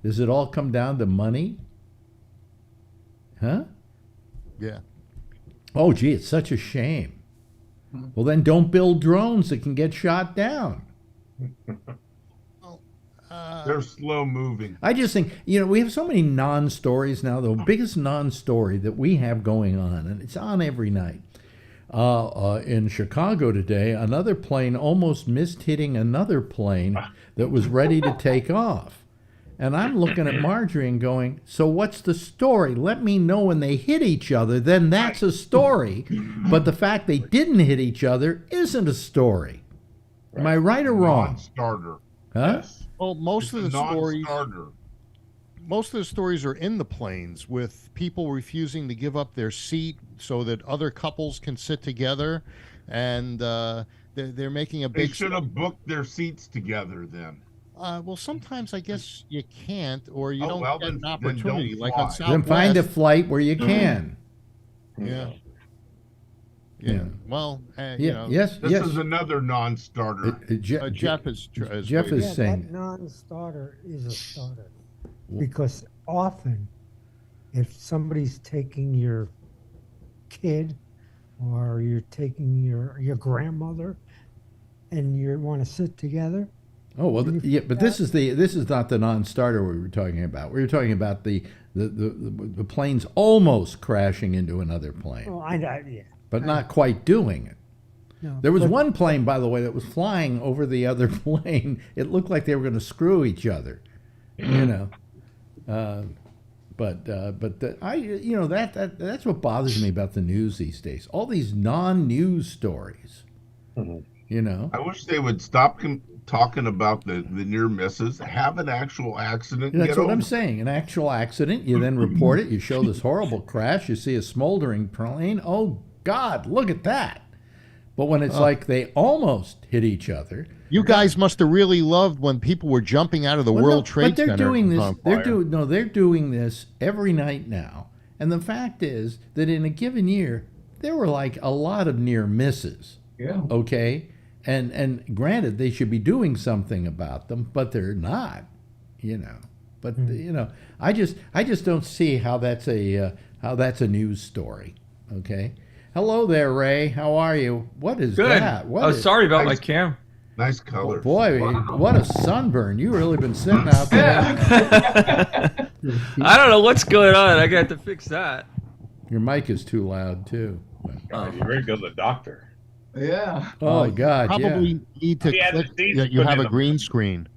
does it all come down to money? Huh? Yeah. Oh, gee, it's such a shame. Well, then don't build drones that can get shot down. They're slow moving. I just think, we have so many non-stories now. The biggest non-story that we have going on, and it's on every night. In Chicago today, another plane almost missed hitting another plane that was ready to take off. And I'm looking at Marjorie and going, so what's the story? Let me know when they hit each other, then that's a story. But the fact they didn't hit each other isn't a story. Am I right or wrong? Non-starter. Huh? Yes. Well, most of the stories are in the planes with people refusing to give up their seat so that other couples can sit together, and they're making a big. They should have booked their seats together then. Well, sometimes I guess you can't, or you don't get an then opportunity. don't Like fly. on Southwest. Then find a flight where you can. Yeah. Well, Yes. This is another non-starter. Jeff is saying that non-starter is a starter, because often, if somebody's taking your kid, or you're taking your grandmother, and you want to sit together. Oh well, but this is not the non-starter we were talking about. We were talking about the planes almost crashing into another plane. Oh, but not quite doing it. No, there was one plane, by the way, that was flying over the other plane. It looked like they were going to screw each other, But that's what bothers me about the news these days. All these non-news stories. I wish they would stop talking about the near misses. Have an actual accident. That's what I'm saying. An actual accident. You then report it. You show this horrible crash. You see a smoldering plane. Oh God, look at that. But when it's like they almost hit each other. You guys must have really loved when people were jumping out of the World Trade Center. But they're doing this. They're doing this every night now. And the fact is that in a given year, there were like a lot of near misses. Yeah. Okay. And granted, they should be doing something about them, but they're not. But I just don't see how that's a news story. Okay. Hello there, Ray. How are you? What is that? Sorry about my cam. Nice color. Oh, boy, what a sunburn. You really been sitting out there. I don't know what's going on. I got to fix that. Your mic is too loud, too. You're ready to go to the doctor. Yeah. Oh, God, probably need to click that you have a green screen.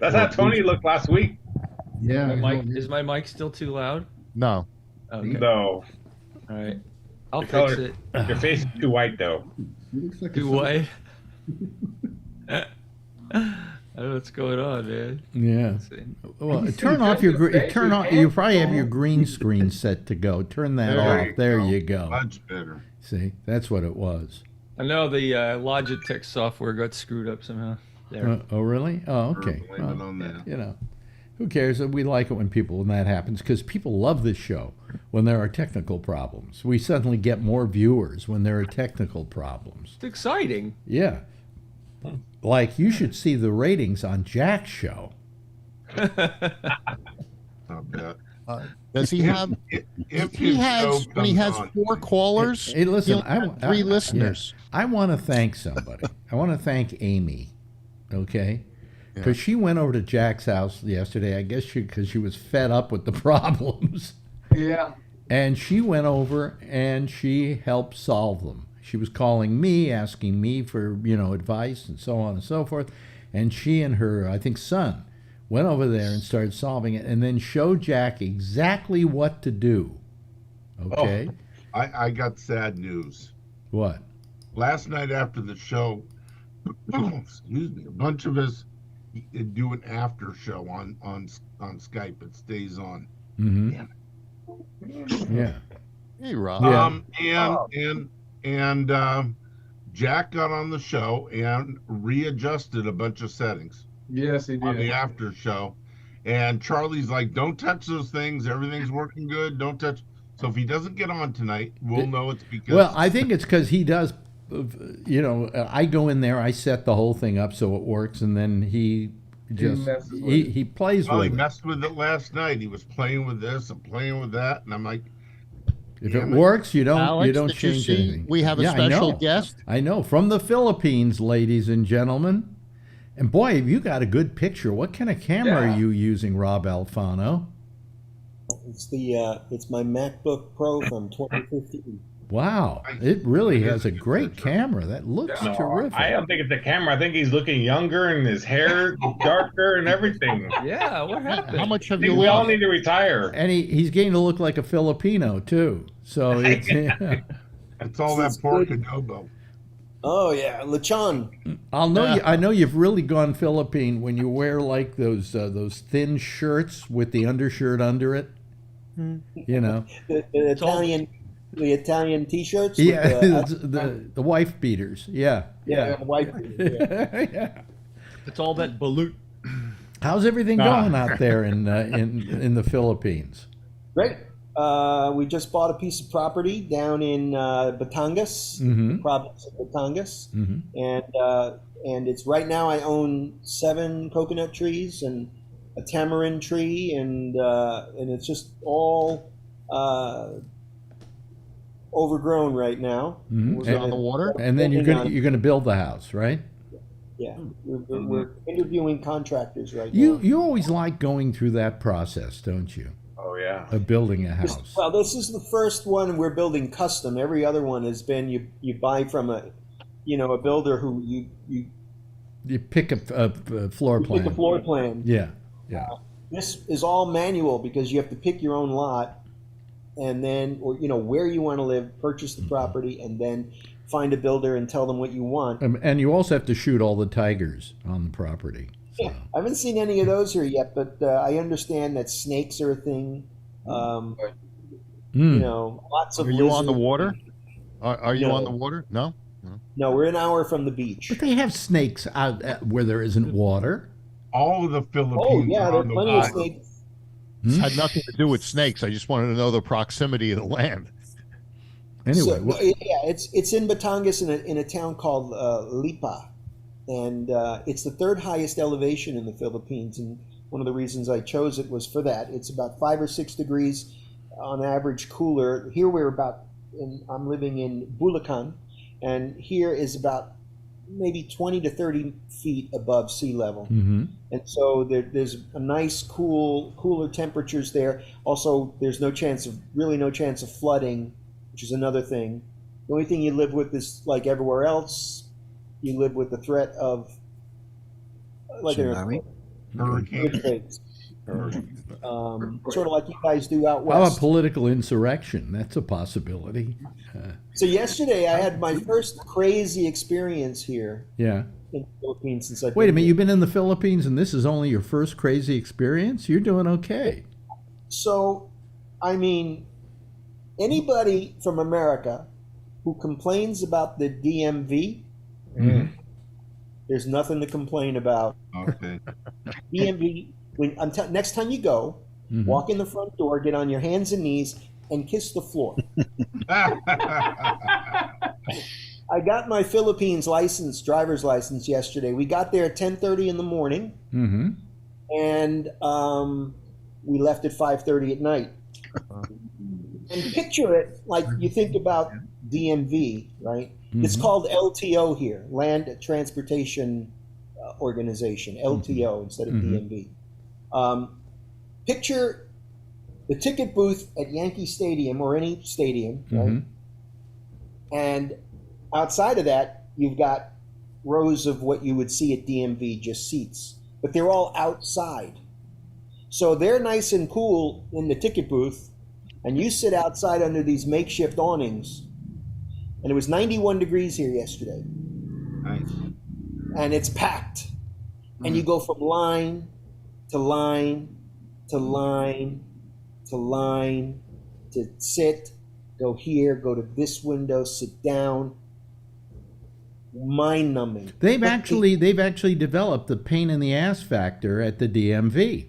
That's how Tony looked last week. Yeah. Is my mic still too loud? No. Okay. No. All right. I'll Your fix color- it. Your face is too white, though. He looks like Do a- what? I don't know what's going on, man. Yeah. Let's see. Well, He's turn off your defensive turn face, off. your You probably have hands your on. green screen set to go. Turn that There off. you There go. you go. Much better. See, that's what it was. I know the Logitech software got screwed up somehow. There. Oh, really? Oh, okay. Blame it Well, on that. you know, who cares? We like it when that happens because people love this show when there are technical problems. We suddenly get more viewers when there are technical problems. It's exciting. Yeah. Like you should see the ratings on Jack's show. I bet. Does he have? If He his has show when he comes has on- 4 callers. Hey, listen, he'll have 3 listeners. yeah. I want to thank somebody. I want to thank Amy, okay? Yeah. Because she went over to Jack's house yesterday, I guess because she was fed up with the problems. Yeah. And she went over and she helped solve them. She was calling me, asking me for, advice and so on and so forth. And she and her, I think, son went over there and started solving it and then showed Jack exactly what to do. Okay? I got sad news. What? Last night after the show, excuse me, a bunch of us do an after show on Skype. It stays on. Mm-hmm. Yeah. Hey, Rob. Yeah. And Jack got on the show and readjusted a bunch of settings Yes, he on the did. after show. And Charlie's like, "Don't touch those things. Everything's working good. Don't touch." So if he doesn't get on tonight, we'll know it's because. Well, I think it's because he does, I go in there, I set the whole thing up so it works, and then he just, messes with he plays he with it. messed with it last night. He was playing with this and playing with that, and I'm like, If damn it works, you don't Alex, don't did you change see anything. we have a Yeah, special guest? I know. From the Philippines, ladies and gentlemen. And boy, have you got a good picture. What kind of camera Yeah. are you using, Rob Alfano? It's my MacBook Pro from 2015. Wow. It really has a great camera. That looks No, terrific. I don't think it's the camera. I think he's looking younger and his hair darker and everything. Yeah, what happened? How much I have think you we all lost? need to retire. And he's getting to look like a Filipino, too. So it's... it's all that pork adobo. Oh yeah, lechon. I know you've really gone Philippine when you wear like those thin shirts with the undershirt under it. You know. The Italian T-shirts. Yeah, with the wife beaters. Yeah. yeah, white. Yeah. Yeah. It's all that balut. How's everything going out there in the Philippines? Great. We just bought a piece of property down in Batangas, Mhm. the province of Batangas, Mhm. and it's right now I own 7 coconut trees and a tamarind tree, and it's just all overgrown right now. Mhm. We're Is it gonna- on the water? And then you're working on- gonna build the house, right? Yeah, we're interviewing contractors right You now. you always like going through that process, don't you? Oh yeah. Of building a house. Well, this is the first one we're building custom. Every other one has been you buy from a builder who you You pick a floor plan. pick a floor plan. Yeah. Yeah. This is all manual because you have to pick your own lot, and then where you want to live, purchase the property, and then find a builder and tell them what you want. And you also have to shoot all the tigers on the property. So. Yeah, I haven't seen any of those here yet, but I understand that snakes are a thing. Lots of. Are you on the lizards. water? Are you No. on the water? No. No, we're an hour from the beach. But they have snakes out where there isn't water. All of the Philippines Oh yeah, are there's on the plenty of water. snakes. This had nothing to do with snakes. I just wanted to know the proximity of the land. Anyway, So, it's in Batangas in a town called Lipa, and it's the 3rd highest elevation in the Philippines. And one of the reasons I chose it was for that. It's about 5 or 6 degrees on average cooler. Here I'm living in Bulacan, and here is about maybe 20 to 30 feet above sea level. mm-hmm. And so there's a nice cooler temperatures there. Also, there's no chance of flooding, which is another thing. The only thing you live with is, like everywhere else, you live with the threat of like an Tsunami? Hurricane. earthquake. Sort of like you guys do out How about west. political insurrection? That's a possibility. So yesterday I had my first crazy experience here Yeah. in the Philippines since I've Wait a been minute, here. you've been in the Philippines and this is only your first crazy experience? You're doing okay. So, I mean, anybody from America who complains about the DMV, there's nothing to complain about. Okay. DMV, next time you go, walk in the front door, get on your hands and knees, and kiss the floor. I got my Philippines license, driver's license yesterday. We got there at 10:30 in the morning, and we left at 5:30 at night. And picture it like you think about DMV, right? It's called LTO here, Land Transportation Organization, LTO instead of DMV. Picture the ticket booth at Yankee Stadium or any stadium, right? And outside of that, you've got rows of what you would see at DMV, just seats, but they're all outside. So they're nice and cool in the ticket booth, and you sit outside under these makeshift awnings. And it was 91 degrees here yesterday. Nice. And it's packed. And you go from line to line to line to line to sit, go here, go to this window, sit down. Mind numbing. They've actually developed the pain in the ass factor at the DMV.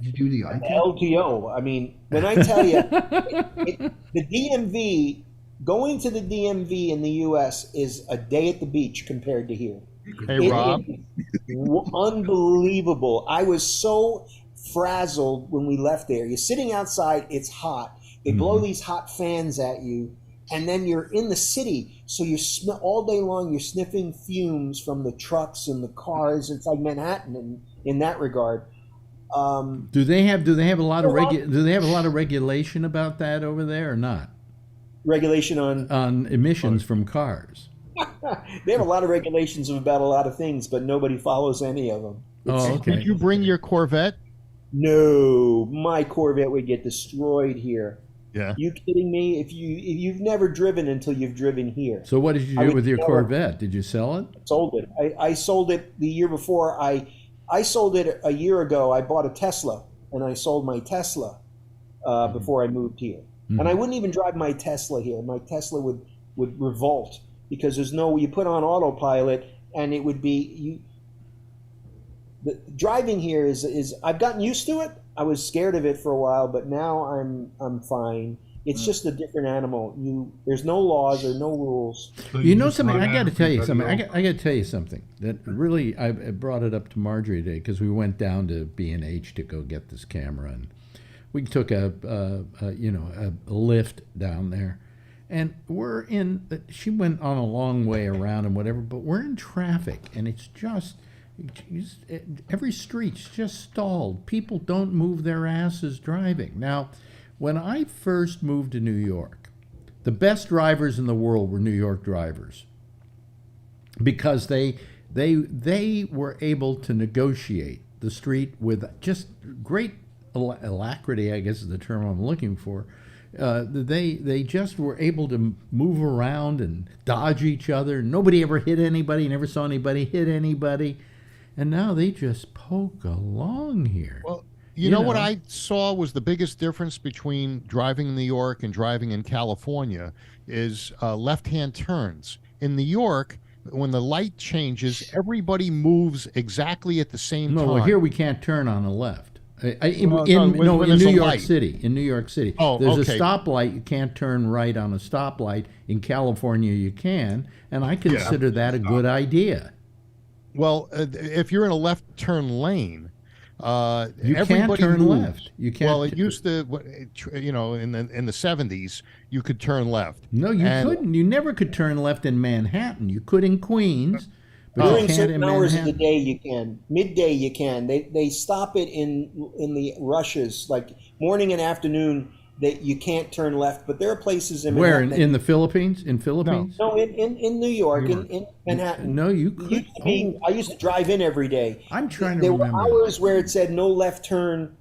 Did you do the eye test? LTO. I mean, when I tell you, the DMV, going to the DMV in the U.S. is a day at the beach compared to here. Hey, Rob. Unbelievable. I was so frazzled when we left there. You're sitting outside, it's hot. They blow these hot fans at you, and then you're in the city. So you're all day long, you're sniffing fumes from the trucks and the cars. It's like Manhattan in that regard. Do they have a lot of regulation about that over there or not? Regulation on emissions from cars. They have a lot of regulations about a lot of things, but nobody follows any of them. Okay. Did you bring your Corvette? No, my Corvette would get destroyed here. Yeah. You kidding me? If you've never driven until you've driven here. So what did you do with your Corvette? Did you sell it? Sold it. I sold it the year before. I sold it a year ago. I bought a Tesla, and I sold my Tesla before I moved here. And I wouldn't even drive my Tesla here. My Tesla would revolt because you put on autopilot, and it would be the driving here is I've gotten used to it. I was scared of it for a while, but now I'm fine. It's just a different animal. There's no laws or no rules. So You know just something? run I got to out tell you and something. go. I got to tell you something that really I brought it up to Marjorie today because we went down to B&H to go get this camera, and we took a lift down there, and she went on a long way around and whatever, but we're in traffic, and it's just every street's just stalled. People don't move their asses driving. Now, when I first moved to New York, the best drivers in the world were New York drivers because they were able to negotiate the street with just great alacrity, I guess is the term I'm looking for. They just were able to move around and dodge each other. Nobody ever hit anybody, never saw anybody hit anybody. And now they just poke along here. Well, you know what I saw was the biggest difference between driving in New York and driving in California is left-hand turns. In New York, when the light changes, everybody moves exactly at the same time. No, well, here we can't turn on the left. In when New there's a York light. City. In New York City, Oh, there's okay. a stoplight. You can't turn right on a stoplight. In California, you can, and I consider that a good idea. Well, if you're in a left turn lane, You can't everybody turn moves. left. You can't. Well, it used to, in the 70s, you could turn left. No, you couldn't. You never could turn left in Manhattan. You could in Queens, but you During can't certain in hours of the Manhattan. day, you can. Midday, you can. They stop it in the rushes, like morning and afternoon. that you can't turn left, but there are places in Where Manhattan in the Philippines? In Philippines? No, in New York, in Manhattan. No, you could. I used to drive in every day. I'm trying to There remember. were hours where it said no left turn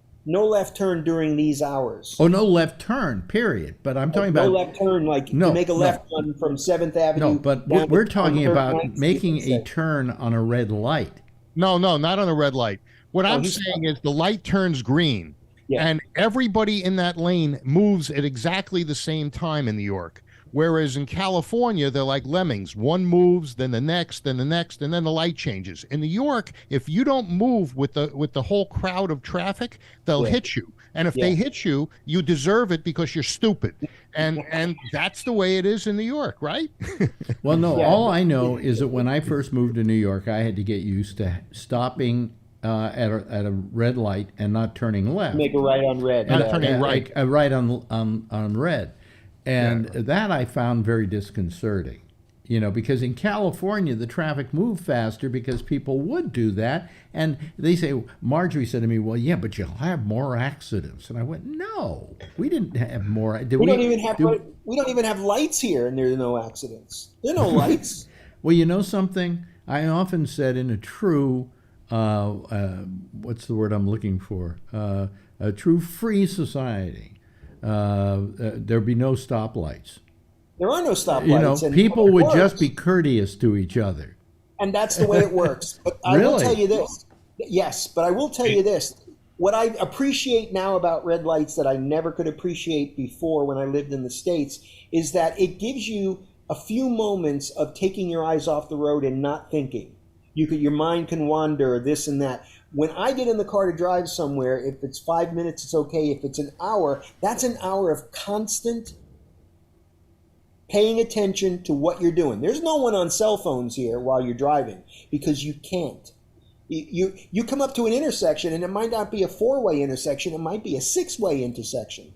during these hours. Oh, no left turn, period. But I'm talking about no left turn, like to make a left run from 7th Avenue. No, but down we're to talking 23rd about Street, making say. a turn on a red light. No, not on a red light. What I'm he's saying is the light turns green, Yeah. and everybody in that lane moves at exactly the same time in New York. Whereas in California, they're like lemmings. One moves, then the next, then the next, and then the light changes. In New York, if you don't move with the whole crowd of traffic, they'll hit you. And if they hit you, you deserve it because you're stupid. And that's the way it is in New York, right? Well, no, all I know is that when I first moved to New York, I had to get used to stopping at a red light and not turning left. Make a right on red. Not turning right. A right on red. And that I found very disconcerting, because in California, the traffic moved faster because people would do that. And they say, Marjorie said to me, well, yeah, but you'll have more accidents. And I went, no, we didn't have more. We don't even have lights here, and there are no accidents. There are no lights. Well, you know something? I often said in a true, what's the word I'm looking for? A true free society. There'd be no stoplights. There are no stoplights. And people would just be courteous to each other. And that's the way it works. But I will tell you this. Yes, but I will tell you this. What I appreciate now about red lights that I never could appreciate before when I lived in the States is that it gives you a few moments of taking your eyes off the road and not thinking. Your mind can wander, this and that. When I get in the car to drive somewhere, if it's 5 minutes, it's okay. If it's an hour, that's an hour of constant paying attention to what you're doing. There's no one on cell phones here while you're driving because you can't. You come up to an intersection, and it might not be a 4-way intersection. It might be a 6-way intersection.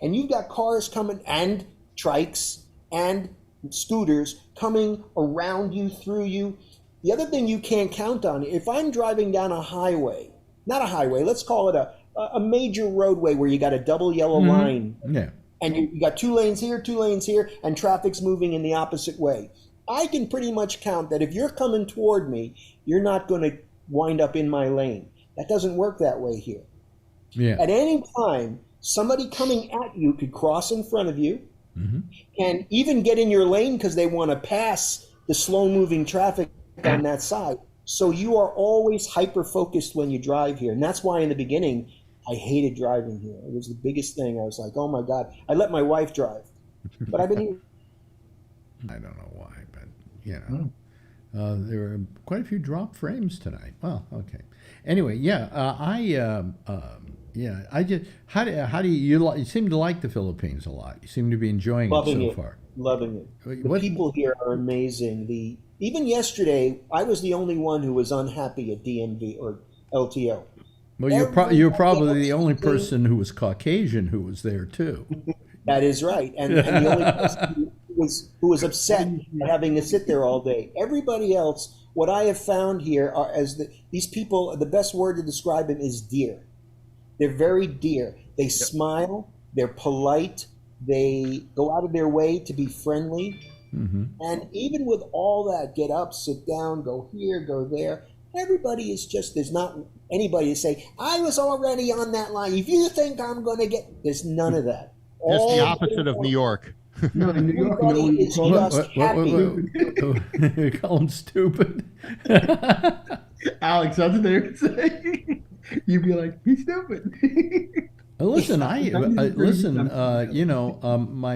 And you've got cars coming, and trikes, and scooters coming around you, through you. The other thing you can't count on, if I'm driving down a highway, not a highway, let's call it a major roadway where you got a double yellow line. Yeah. And you got 2 lanes here, and traffic's moving in the opposite way. I can pretty much count that if you're coming toward me, you're not going to wind up in my lane. That doesn't work that way here. Yeah. At any time, somebody coming at you could cross in front of you and even get in your lane because they want to pass the slow-moving traffic on that side. So you are always hyper-focused when you drive here. And that's why in the beginning, I hated driving here. It was the biggest thing. I was like, oh my God. I let my wife drive. But I've been here. I don't know why, but, there were quite a few drop frames tonight. Well, okay. Anyway, I just, how do you seem to like the Philippines a lot. You seem to be enjoying it so far. Loving it. The people here are amazing. Even yesterday, I was the only one who was unhappy at DMV or LTO. Well, you're probably the only person who was Caucasian who was there too. That is right, and the only person who was upset at having to sit there all day. Everybody else, what I have found here are these people. The best word to describe them is dear. They're very dear. They smile. They're polite. They go out of their way to be friendly. And even with all that, get up, sit down, go here, go there. Everybody is just, there's not anybody to say, I was already on that line. If you think I'm going to get, there's none of that. That's the opposite of New York. No, in New York, everybody is just happy. You call them stupid. Alex, that's what they would say. You'd be like, he's stupid. Listen, my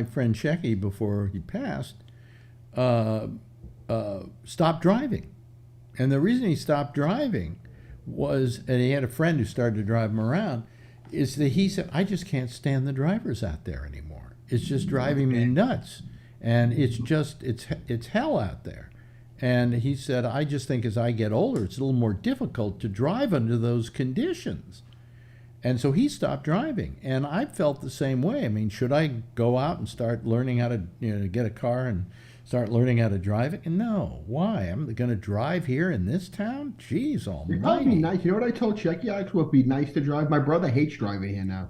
friend Shecky, before he passed, stopped driving. And the reason he stopped driving was, and he had a friend who started to drive him around, is that he said, I just can't stand the drivers out there anymore. It's just driving me nuts. And it's hell out there. And he said, I just think as I get older, it's a little more difficult to drive under those conditions. And so he stopped driving. And I felt the same way. I mean, should I go out and start learning how to get a car and start learning how to drive it? And no. Why? I'm going to drive here in this town? Jeez almighty. It'd probably be nice. You know what I told Checky? Alex, would be nice to drive. My brother hates driving here now.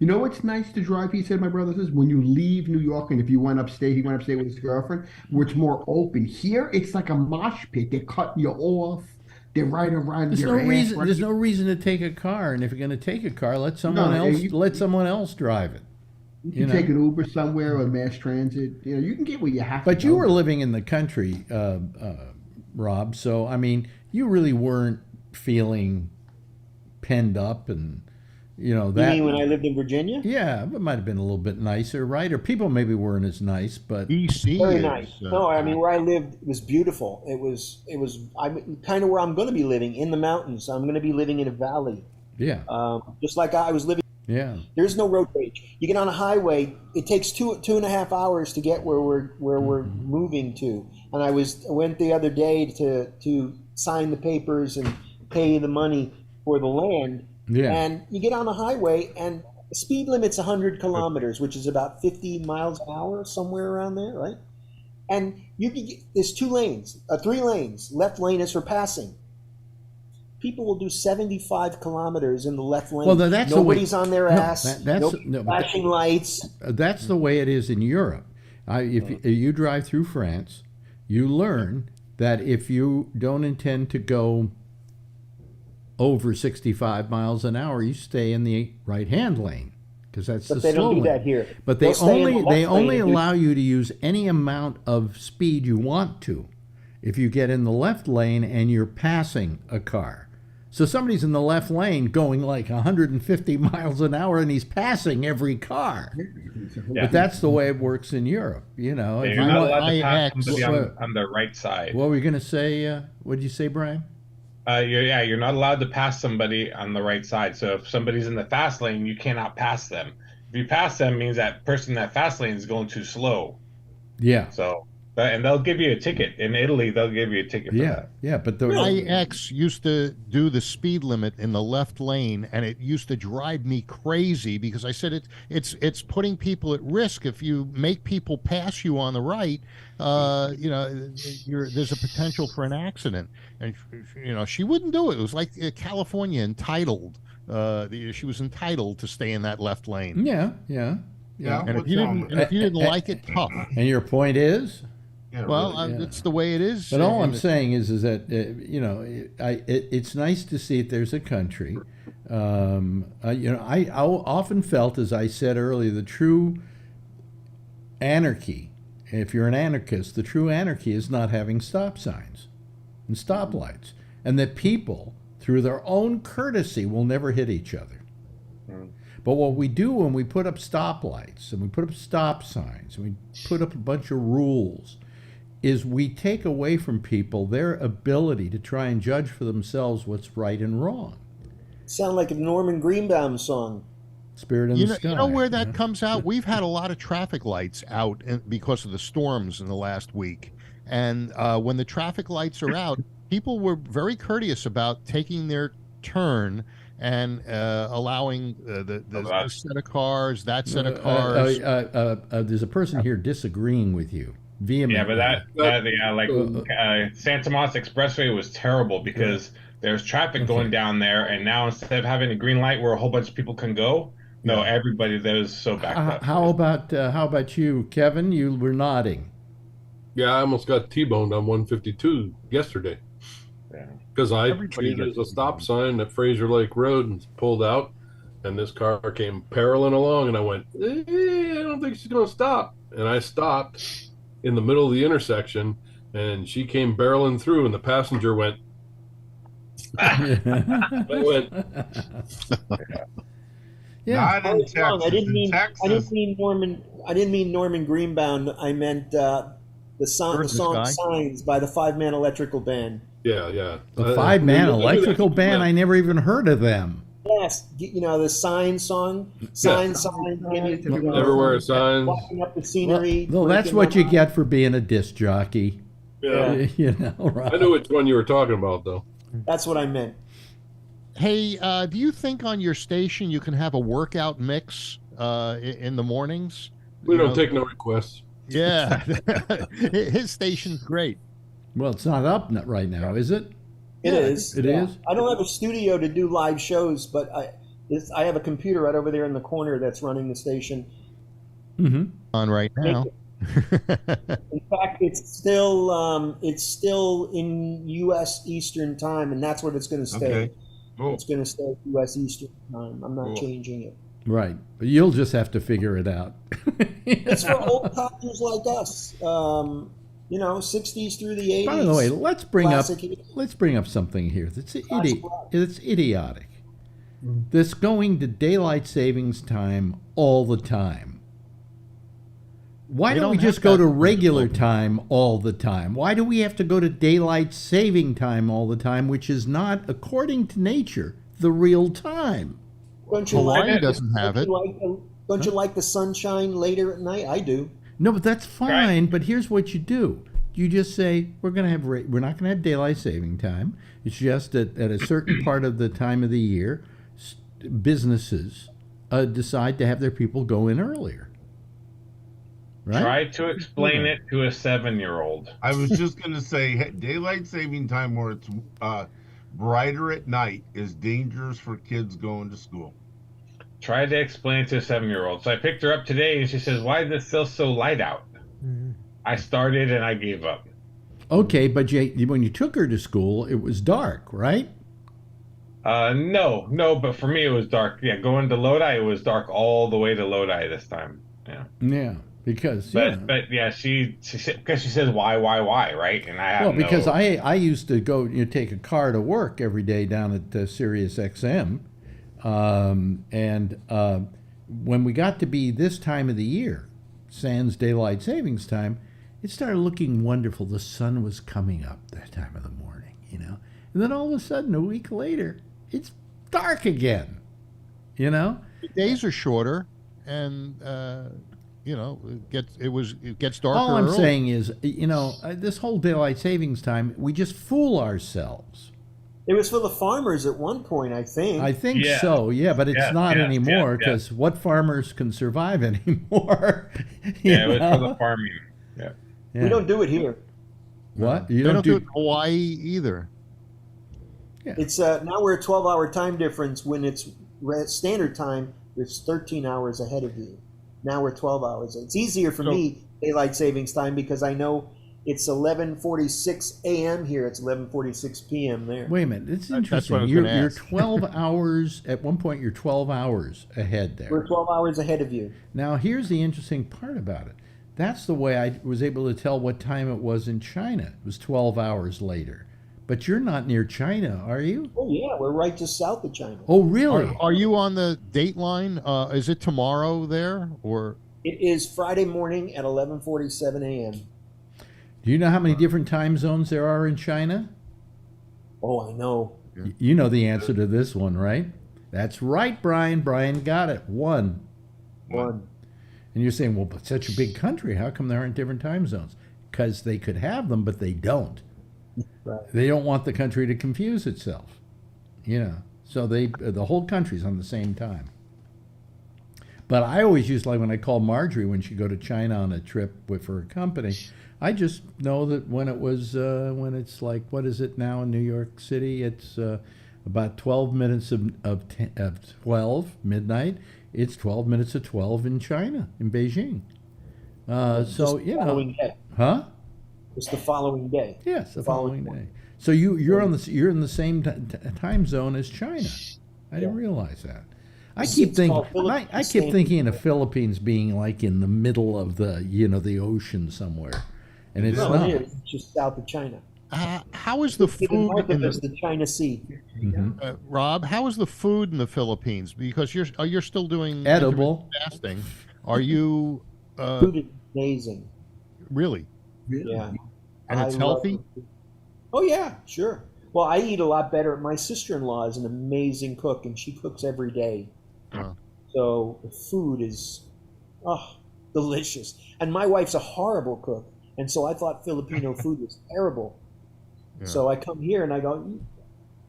You know what's nice to drive, he said, my brother says, when you leave New York, and if you went upstate, he went upstate with his girlfriend, where it's more open. Here, it's like a mosh pit. They're cutting you off. They're right around There's your no ass. reason. Right. There's no reason to take a car, and if you're going to take a car, let someone else drive it. You can take an Uber somewhere or mass transit. You know, you can get where you have to. But you were living in the country, Rob. So I mean, you really weren't feeling penned up, and that. You mean when I lived in Virginia? Yeah, it might have been a little bit nicer, right? Or people maybe weren't as nice, but DC very is, nice. No, I mean where I lived was beautiful. It was kind of where I'm going to be living, in the mountains. I'm going to be living in a valley. Yeah. Just like I was living. Yeah. There's no road rage. You get on a highway. It takes 2.5 hours to get where we're moving to. And I went the other day to sign the papers and pay the money for the land. Yeah. And you get on a highway, and the speed limit's 100 kilometers, which is about 50 miles an hour, somewhere around there, right? And there's 2 lanes, 3 lanes. Left lane is for passing. People will do 75 kilometers in the left lane. Well, that's nobody's on their ass. No, flashing lights. That's the way it is in Europe. If you drive through France, you learn that if you don't intend to go over 65 miles an hour, you stay in the right-hand lane, because that's the slow lane. But they don't do that here. But they only allow you to use any amount of speed you want to if you get in the left lane and you're passing a car. So somebody's in the left lane going like 150 miles an hour, and he's passing every car. Yeah. But that's the way it works in Europe. You're not allowed to pass somebody on the right side. What were you going to say? What did you say, Brian? You're not allowed to pass somebody on the right side. So if somebody's in the fast lane, you cannot pass them. If you pass them, it means that person in that fast lane is going too slow. Yeah. So, and they'll give you a ticket. In Italy, they'll give you a ticket for that. Yeah, but the IX used to do the speed limit in the left lane, and it used to drive me crazy because I said it's putting people at risk if you make people pass you on the right. There's a potential for an accident, and she wouldn't do it. It was like California entitled. She was entitled to stay in that left lane. Yeah. And if you didn't like it, tough. And your point is? Yeah, well, it's the way it is. But all I'm saying is that it's nice to see that there's a country. I often felt, as I said earlier, the true anarchy. If you're an anarchist, the true anarchy is not having stop signs and stoplights, and that people, through their own courtesy, will never hit each other. But what we do when we put up stoplights and we put up stop signs and we put up a bunch of rules is we take away from people their ability to try and judge for themselves what's right and wrong. Sound like a Norman Greenbaum song. Spirit in the Sky. You know where that comes out? We've had a lot of traffic lights out because of the storms in the last week. And when the traffic lights are out, people were very courteous about taking their turn and allowing this set of cars, that set of cars. There's a person here disagreeing with you vehemently. Yeah, but Santa Monica Expressway was terrible because there's traffic going down there, and now instead of having a green light where a whole bunch of people can go, everybody there is so backed up. How about you, Kevin? You were nodding. Yeah, I almost got T-boned on 152 yesterday. Yeah. Because I used a stop sign at Fraser Lake Road and pulled out, and this car came barreling along, and I went, I don't think she's going to stop. And I stopped in the middle of the intersection, and she came barreling through, and the passenger went. I went. Yeah. Not in Texas. I didn't mean Norman Greenbaum. I meant the song "Signs" by the 5-Man Electrical Band. Yeah. The 5-Man Electrical Band. I never even heard of them. Yes, the Sign song. Sign. Everywhere signs. Walking up the scenery. Well, that's what you get for being a disc jockey. Yeah. Right. I knew which one you were talking about, though. That's what I meant. Hey, do you think on your station you can have a workout mix in the mornings? We don't take no requests. Yeah. His station's great. Well, it's not up right now, is it? It is. It is? I don't have a studio to do live shows, but I have a computer right over there in the corner that's running the station. On right now. In fact, it's still in U.S. Eastern time, and that's what it's going to stay. Okay. Cool. It's going to stay U.S. Eastern time. I'm not changing it. Right. But you'll just have to figure it out. It's for old timers like us. 60s through the 80s. By the way, let's bring classic. up something here that's idiotic. This going to daylight savings time all the time. Why don't we just go to regular time all the time? Why do we have to go to daylight saving time all the time, which is not, according to nature, the real time? Hawaii doesn't have it. Don't you like the sunshine later at night? I do. No, but that's fine. But here's what you do: you just say we're not going to have daylight saving time. It's just that at a certain part of the time of the year, businesses decide to have their people go in earlier. Right? Try to explain it to a 7-year-old. I was just going to say daylight saving time where it's brighter at night is dangerous for kids going to school. Try to explain it to a 7-year-old. So I picked her up today, and she says, "Why is it still so light out?" I started, and I gave up. Okay, but when you took her to school, it was dark, right? No, but for me it was dark. Yeah, going to Lodi, it was dark all the way to Lodi this time. Yeah. Yeah, because but yeah, she says why, right? And I have because I used to go take a car to work every day down at Sirius XM. When we got to be this time of the year, sans daylight savings time, it started looking wonderful. The sun was coming up that time of the morning, and then all of a sudden, a week later, it's dark again, The days are shorter, and it gets darker. All I'm early. saying is, this whole daylight savings time, we just fool ourselves. It was for the farmers at one point, I think. I think so, yeah, but it's not anymore because what farmers can survive anymore? It was for the farming. Yeah. We don't do it here. What? They don't do it in Hawaii either. Yeah. It's now we're a 12-hour time difference. When it's standard time, it's 13 hours ahead of you. Now we're 12 hours. It's easier for me, daylight savings time, because I know it's 11:46 a.m. here. It's 11:46 p.m. there. Wait a minute. It's interesting. That's what I was You're 12 hours. At one point, you're 12 hours ahead there. We're 12 hours ahead of you. Now, here's the interesting part about it. That's the way I was able to tell what time it was in China. It was 12 hours later. But you're not near China, are you? Oh, yeah. We're right just south of China. Oh, really? Are you on the date line? Is it tomorrow there? Or it is Friday morning at 11:47 a.m. Do you know how many different time zones there are in China? Oh, I know. You know the answer to this one, right? That's right, Brian. Brian got it. One. And you're saying, well, but such a big country, how come there aren't different time zones? Because they could have them, but they don't. Right. They don't want the country to confuse itself. So the whole country's on the same time. But I always use, like when I call Marjorie when she go to China on a trip with her company, I just know that when it's like, what is it now in New York City? It's about 12 minutes of 12 midnight. It's 12 minutes of 12 in China, in Beijing. So day. Huh? It's the following day. Yes, the following day. So you're in the same time zone as China. I didn't realize that. I keep thinking of Philippines being like in the middle of the ocean somewhere. And it's not. It is. It's just south of China. How is the food in the China Sea? Rob, how is the food in the Philippines? Because you're still doing edible fasting. Are you? Food is amazing. Really? Yeah. And it's healthy? Oh yeah, sure. Well, I eat a lot better. My sister-in-law is an amazing cook, and she cooks every day. Oh. So the food is delicious. And my wife's a horrible cook. And so I thought Filipino food was terrible. Yeah. So I come here and I go,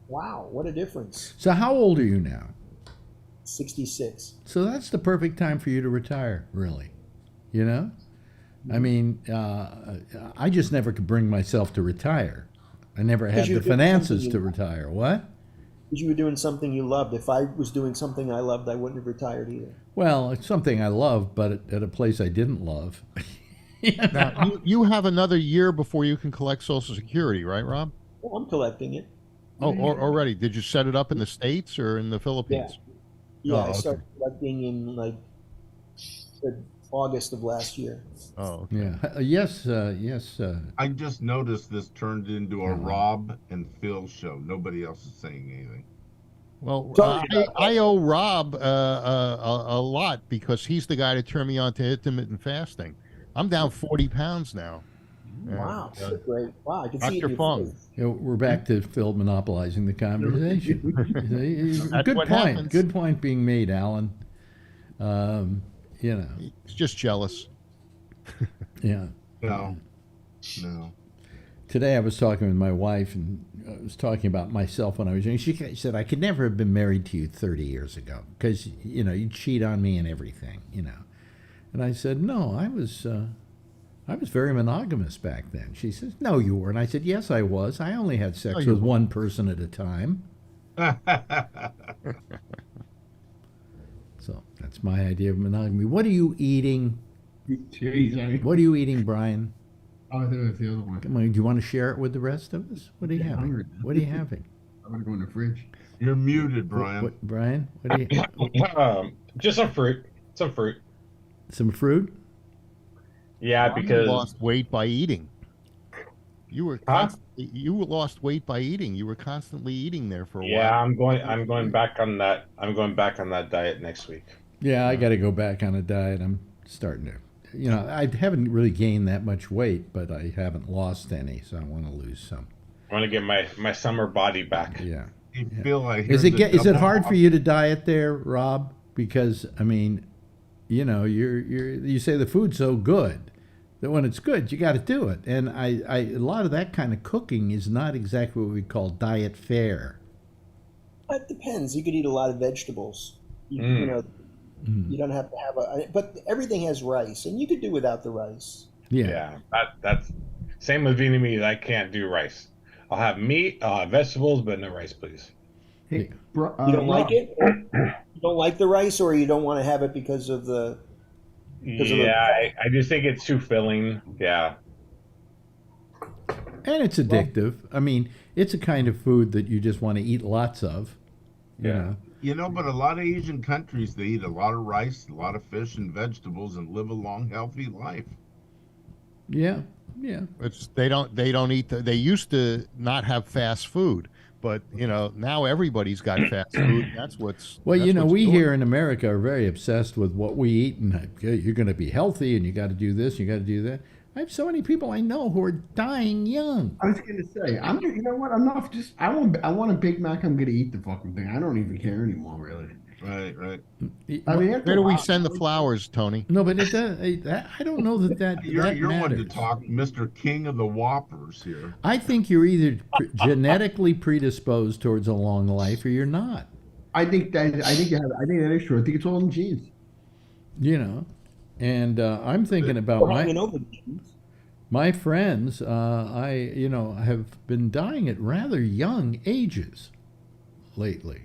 wow, what a difference. So how old are you now? 66. So that's the perfect time for you to retire, really. I mean, I just never could bring myself to retire. I never had the finances to retire. What? Because you were doing something you loved. If I was doing something I loved, I wouldn't have retired either. Well, it's something I love, but at a place I didn't love. Now, you have another year before you can collect Social Security, right, Rob? Well, I'm collecting it. Oh, already. Did you set it up in the States or in the Philippines? Yeah, Oh, I okay. started collecting in like August of last year. Oh, okay. Yeah. Yes. I just noticed this turned into a Rob and Phil show. Nobody else is saying anything. Well, I owe Rob a lot because he's the guy that turned me on to intermittent fasting. I'm down 40 pounds now. Wow, great. Wow, I can see it in Dr. your Fung. face. We're back to Phil monopolizing the conversation. That's Good what point. happens. Good point being made, Alan. You know. He's just jealous. Yeah. No. Today I was talking with my wife, and I was talking about myself when I was young. She said, I could never have been married to you 30 years ago because, you cheat on me and everything, And I said, no, I was very monogamous back then. She says, no, you weren't. I said, yes, I was. I only had sex with one person at a time. So that's my idea of monogamy. What are you eating? What are you eating, Brian? Oh, I thought it was the other one. Come on, do you want to share it with the rest of us? What are you having? Hungry. What are you having? I'm gonna go in the fridge. You're muted, Brian. Brian, what do you? Just some fruit. Some fruit. Some fruit? Yeah, because you lost weight by eating. You were you lost weight by eating. You were constantly eating there for a while. Yeah, I'm going back on that. I'm going back on that diet next week. Yeah, I got to go back on a diet. I'm starting to. I haven't really gained that much weight, but I haven't lost any, so I want to lose some. I want to get my summer body back. Yeah. You feel like Is it hard for you to diet there, Rob? Because I mean, you say the food's so good that when it's good, you got to do it. And a lot of that kind of cooking is not exactly what we call diet fare. It depends. You could eat a lot of vegetables. You don't have to have but everything has rice, and you could do without the rice. Yeah. That's same with Vietnamese. I can't do rice. I'll have meat, I'll have vegetables, but no rice, please. Hey, You don't like it? You don't like the rice, or you don't want to have it because of the... I just think it's too filling. Yeah. And it's addictive. I mean, it's a kind of food that you just want to eat lots of. Yeah. But a lot of Asian countries, they eat a lot of rice, a lot of fish and vegetables, and live a long, healthy life. Yeah. They don't eat. They used to not have fast food, but now everybody's got fast food. That's what's. Well, that's we doing. here in America are very obsessed with what we eat, and you're going to be healthy, and you got to do this, you got to do that. I have so many people I know who are dying young. I was gonna say, you know what? I'm not just. I want a Big Mac. I'm gonna eat the fucking thing. I don't even care anymore, really. Right. I mean, Where do we send the flowers, Tony? No, but I don't know that You're one matters. to talk, Mr. King of the Whoppers here. I think you're either genetically predisposed towards a long life or you're not. I think that is true. I think it's all in the genes. And I'm thinking about my friends. I have been dying at rather young ages lately.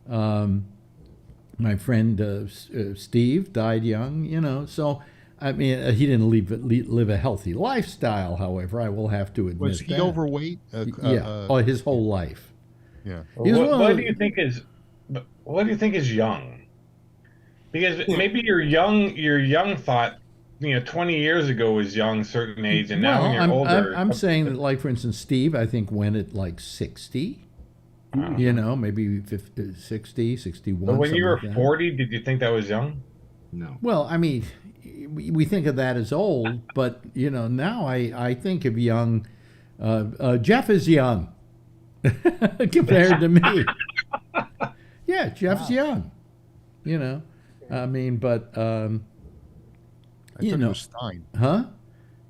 My friend Steve died young. So I mean, he didn't live a healthy lifestyle. However, I will have to admit Was he overweight? His whole life. Yeah. What do you think is young? Because maybe your young thought, 20 years ago was young, certain age, and now when you're older. I'm saying that, like, for instance, Steve, I think went at like 60. Maybe 50, 60, 61. But when you were like 40, did you think that was young? No. Well, I mean, we think of that as old, but now I think of young. Jeff is young compared to me. Yeah, Jeff's young. I mean, but I thought he was Stein. Huh?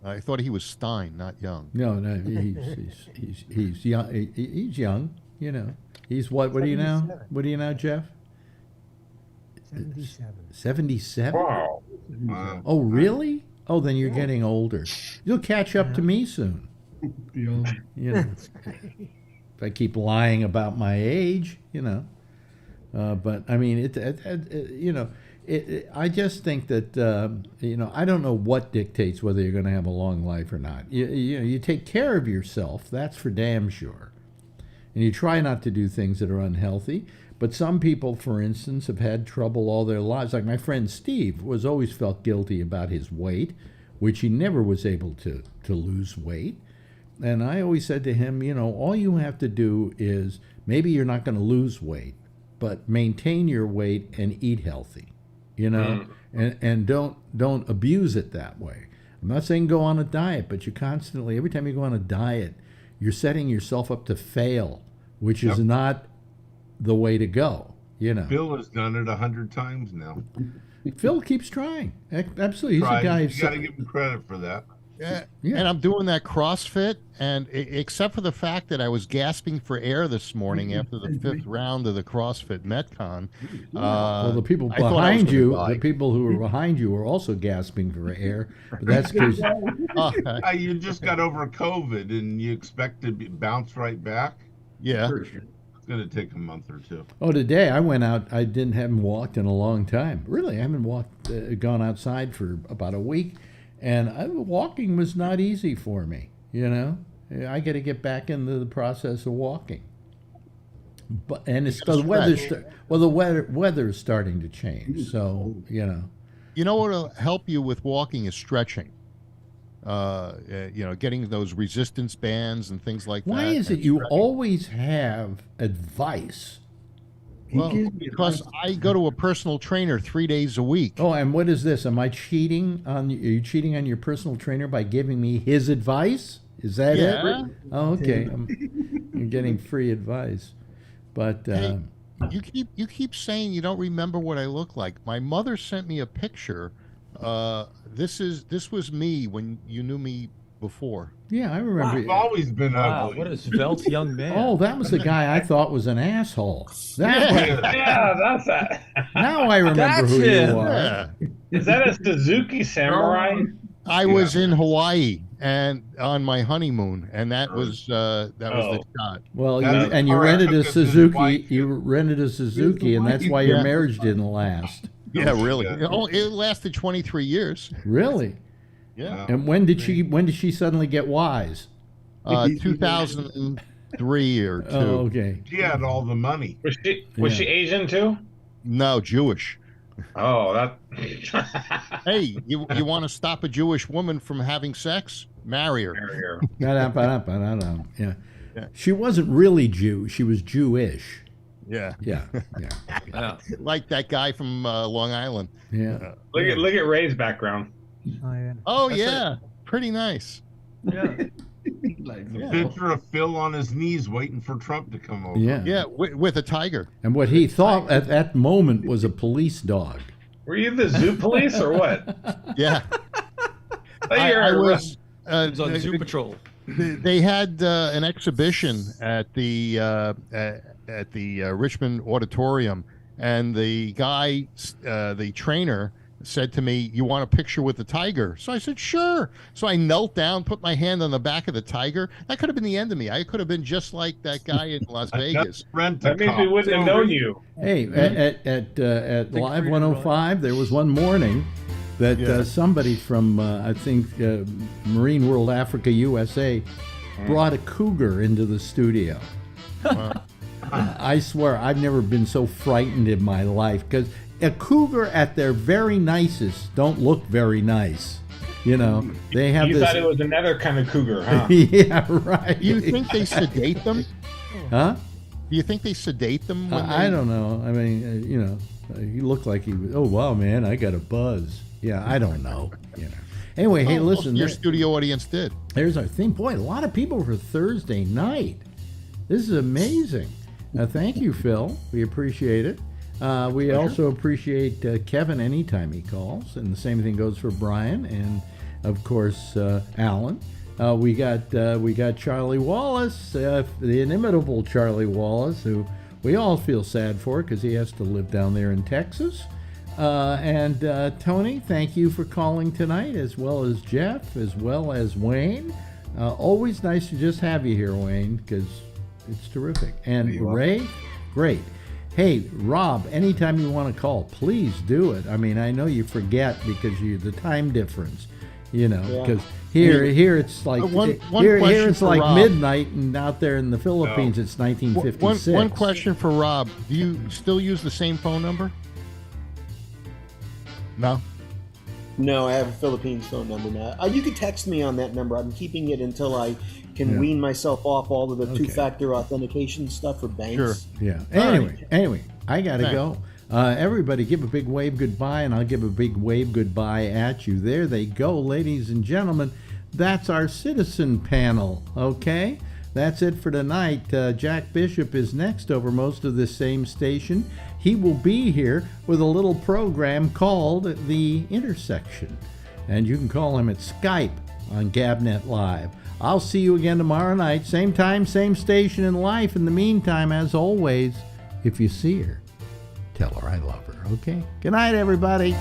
I thought he was Stein, not young. No, he's young. He's young. He's what? What are you now? What are you now, Jeff? 77. 77? Wow. Oh, really? Oh, then you're getting older. You'll catch up to me soon. if I keep lying about my age, you know. But I mean, you know, I just think that you know, I don't know what dictates whether you're going to have a long life or not. You know, you take care of yourself, that's for damn sure, and you try not to do things that are unhealthy. But some people, for instance, have had trouble all their lives. Like my friend Steve was always felt guilty about his weight, which he never was able to lose weight. And I always said to him, you know, all you have to do is, maybe you're not going to lose weight, but maintain your weight and eat healthy, you know, and don't abuse it that way. I'm not saying go on a diet, but you constantly, every time you go on a diet, you're setting yourself up to fail, which is not the way to go, you know. Bill has done it 100 times now. Phil keeps trying. Absolutely. He's a guy. You got to give him credit for that. Yeah. And I'm doing that CrossFit, and except for the fact that I was gasping for air this morning after the 5th round of the CrossFit Metcon. Well, the people behind you, the people who are behind you, are also gasping for air. But that's because you just got over COVID, and you expect to bounce right back. Yeah. It's going to take a month or two. Oh, today I went out. I haven't walked in a long time. Really, I haven't gone outside for about a week. And walking was not easy for me, you know. I got to get back into the process of walking. But it's the weather's starting to change, so you know. You know what'll help you with walking is stretching. You know, getting those resistance bands and things like that. Why is it you always have advice? Well, because I go to a personal trainer 3 days a week. Oh, and what is this? Am I cheating on? Are you cheating on your personal trainer by giving me his advice? Is that it? Oh, okay. You're getting free advice, but hey, you keep saying you don't remember what I look like. My mother sent me a picture. This was me when you knew me before. Yeah, I remember. I've always been ugly. What a svelte young man. Oh, that was the guy I thought was an asshole. Yeah, that's that. Now I remember who you are. Yeah. Is that a Suzuki Samurai? I was in Hawaii and on my honeymoon, and that was the shot. Well, you rented a Suzuki. You rented a Suzuki, and that's why your marriage didn't last. Yeah, really. Oh, it lasted 23 years. Really? Yeah. And when did she suddenly get wise? 2003 or 2. Oh, okay. She had all the money. Was she Asian too? No, Jewish. Oh, that. Hey, you want to stop a Jewish woman from having sex? Marry her. Yeah. She wasn't really Jew. She was Jewish. Yeah. Yeah. Like that guy from Long Island. Yeah. Look at Ray's background. Oh yeah, pretty nice. Yeah. The picture of Phil on his knees waiting for Trump to come over. Yeah, with a tiger. And what he thought at that moment was a police dog. Were you the zoo police or what? Yeah. I was on Zoo Patrol. They had an exhibition at the Richmond Auditorium, and the guy, the trainer, said to me, "You want a picture with the tiger?" So I said, "Sure." So I knelt down, put my hand on the back of the tiger. That could have been the end of me. I could have been just like that guy in Las Vegas. That means we wouldn't have known you. Hey, at Live 105, there was one morning that somebody from, I think, Marine World Africa USA brought a cougar into the studio. I swear, I've never been so frightened in my life, because a cougar at their very nicest don't look very nice. You know, they have You this. thought it was another kind of cougar, huh? Yeah, right. Do you think they sedate them? Huh? Do you think they sedate them? When I don't know. I mean, you know, he looked like he was, oh, wow, man, I got a buzz. Yeah, I don't know. You know. Anyway, hey, listen. Your studio audience did. Here's our theme. Boy, a lot of people for Thursday night. This is amazing. Thank you, Phil. We appreciate it. We also appreciate Kevin anytime he calls, and the same thing goes for Brian and, of course, Alan. We got Charlie Wallace, the inimitable Charlie Wallace, who we all feel sad for because he has to live down there in Texas. And Tony, thank you for calling tonight, as well as Jeff, as well as Wayne. Always nice to just have you here, Wayne, because It's terrific. And Ray, great. Hey, Rob, anytime you want to call, please do it. I mean, I know you forget because the time difference, because here it's like here it's like Rob. midnight, and out there in the Philippines it's 1956. One question for Rob: do you still use the same phone number? No. No, I have a Philippines phone number now. You can text me on that number. I'm keeping it until I can wean myself off all of the two-factor authentication stuff for banks. Sure. Yeah. Anyway, I gotta go. Everybody give a big wave goodbye, and I'll give a big wave goodbye at you. There they go, ladies and gentlemen. That's our citizen panel, okay? That's it for tonight. Jack Bishop is next over most of this same station. He will be here with a little program called The Intersection. And you can call him at Skype on Gabnet Live. I'll see you again tomorrow night. Same time, same station in life. In the meantime, as always, if you see her, tell her I love her, okay? Good night, everybody.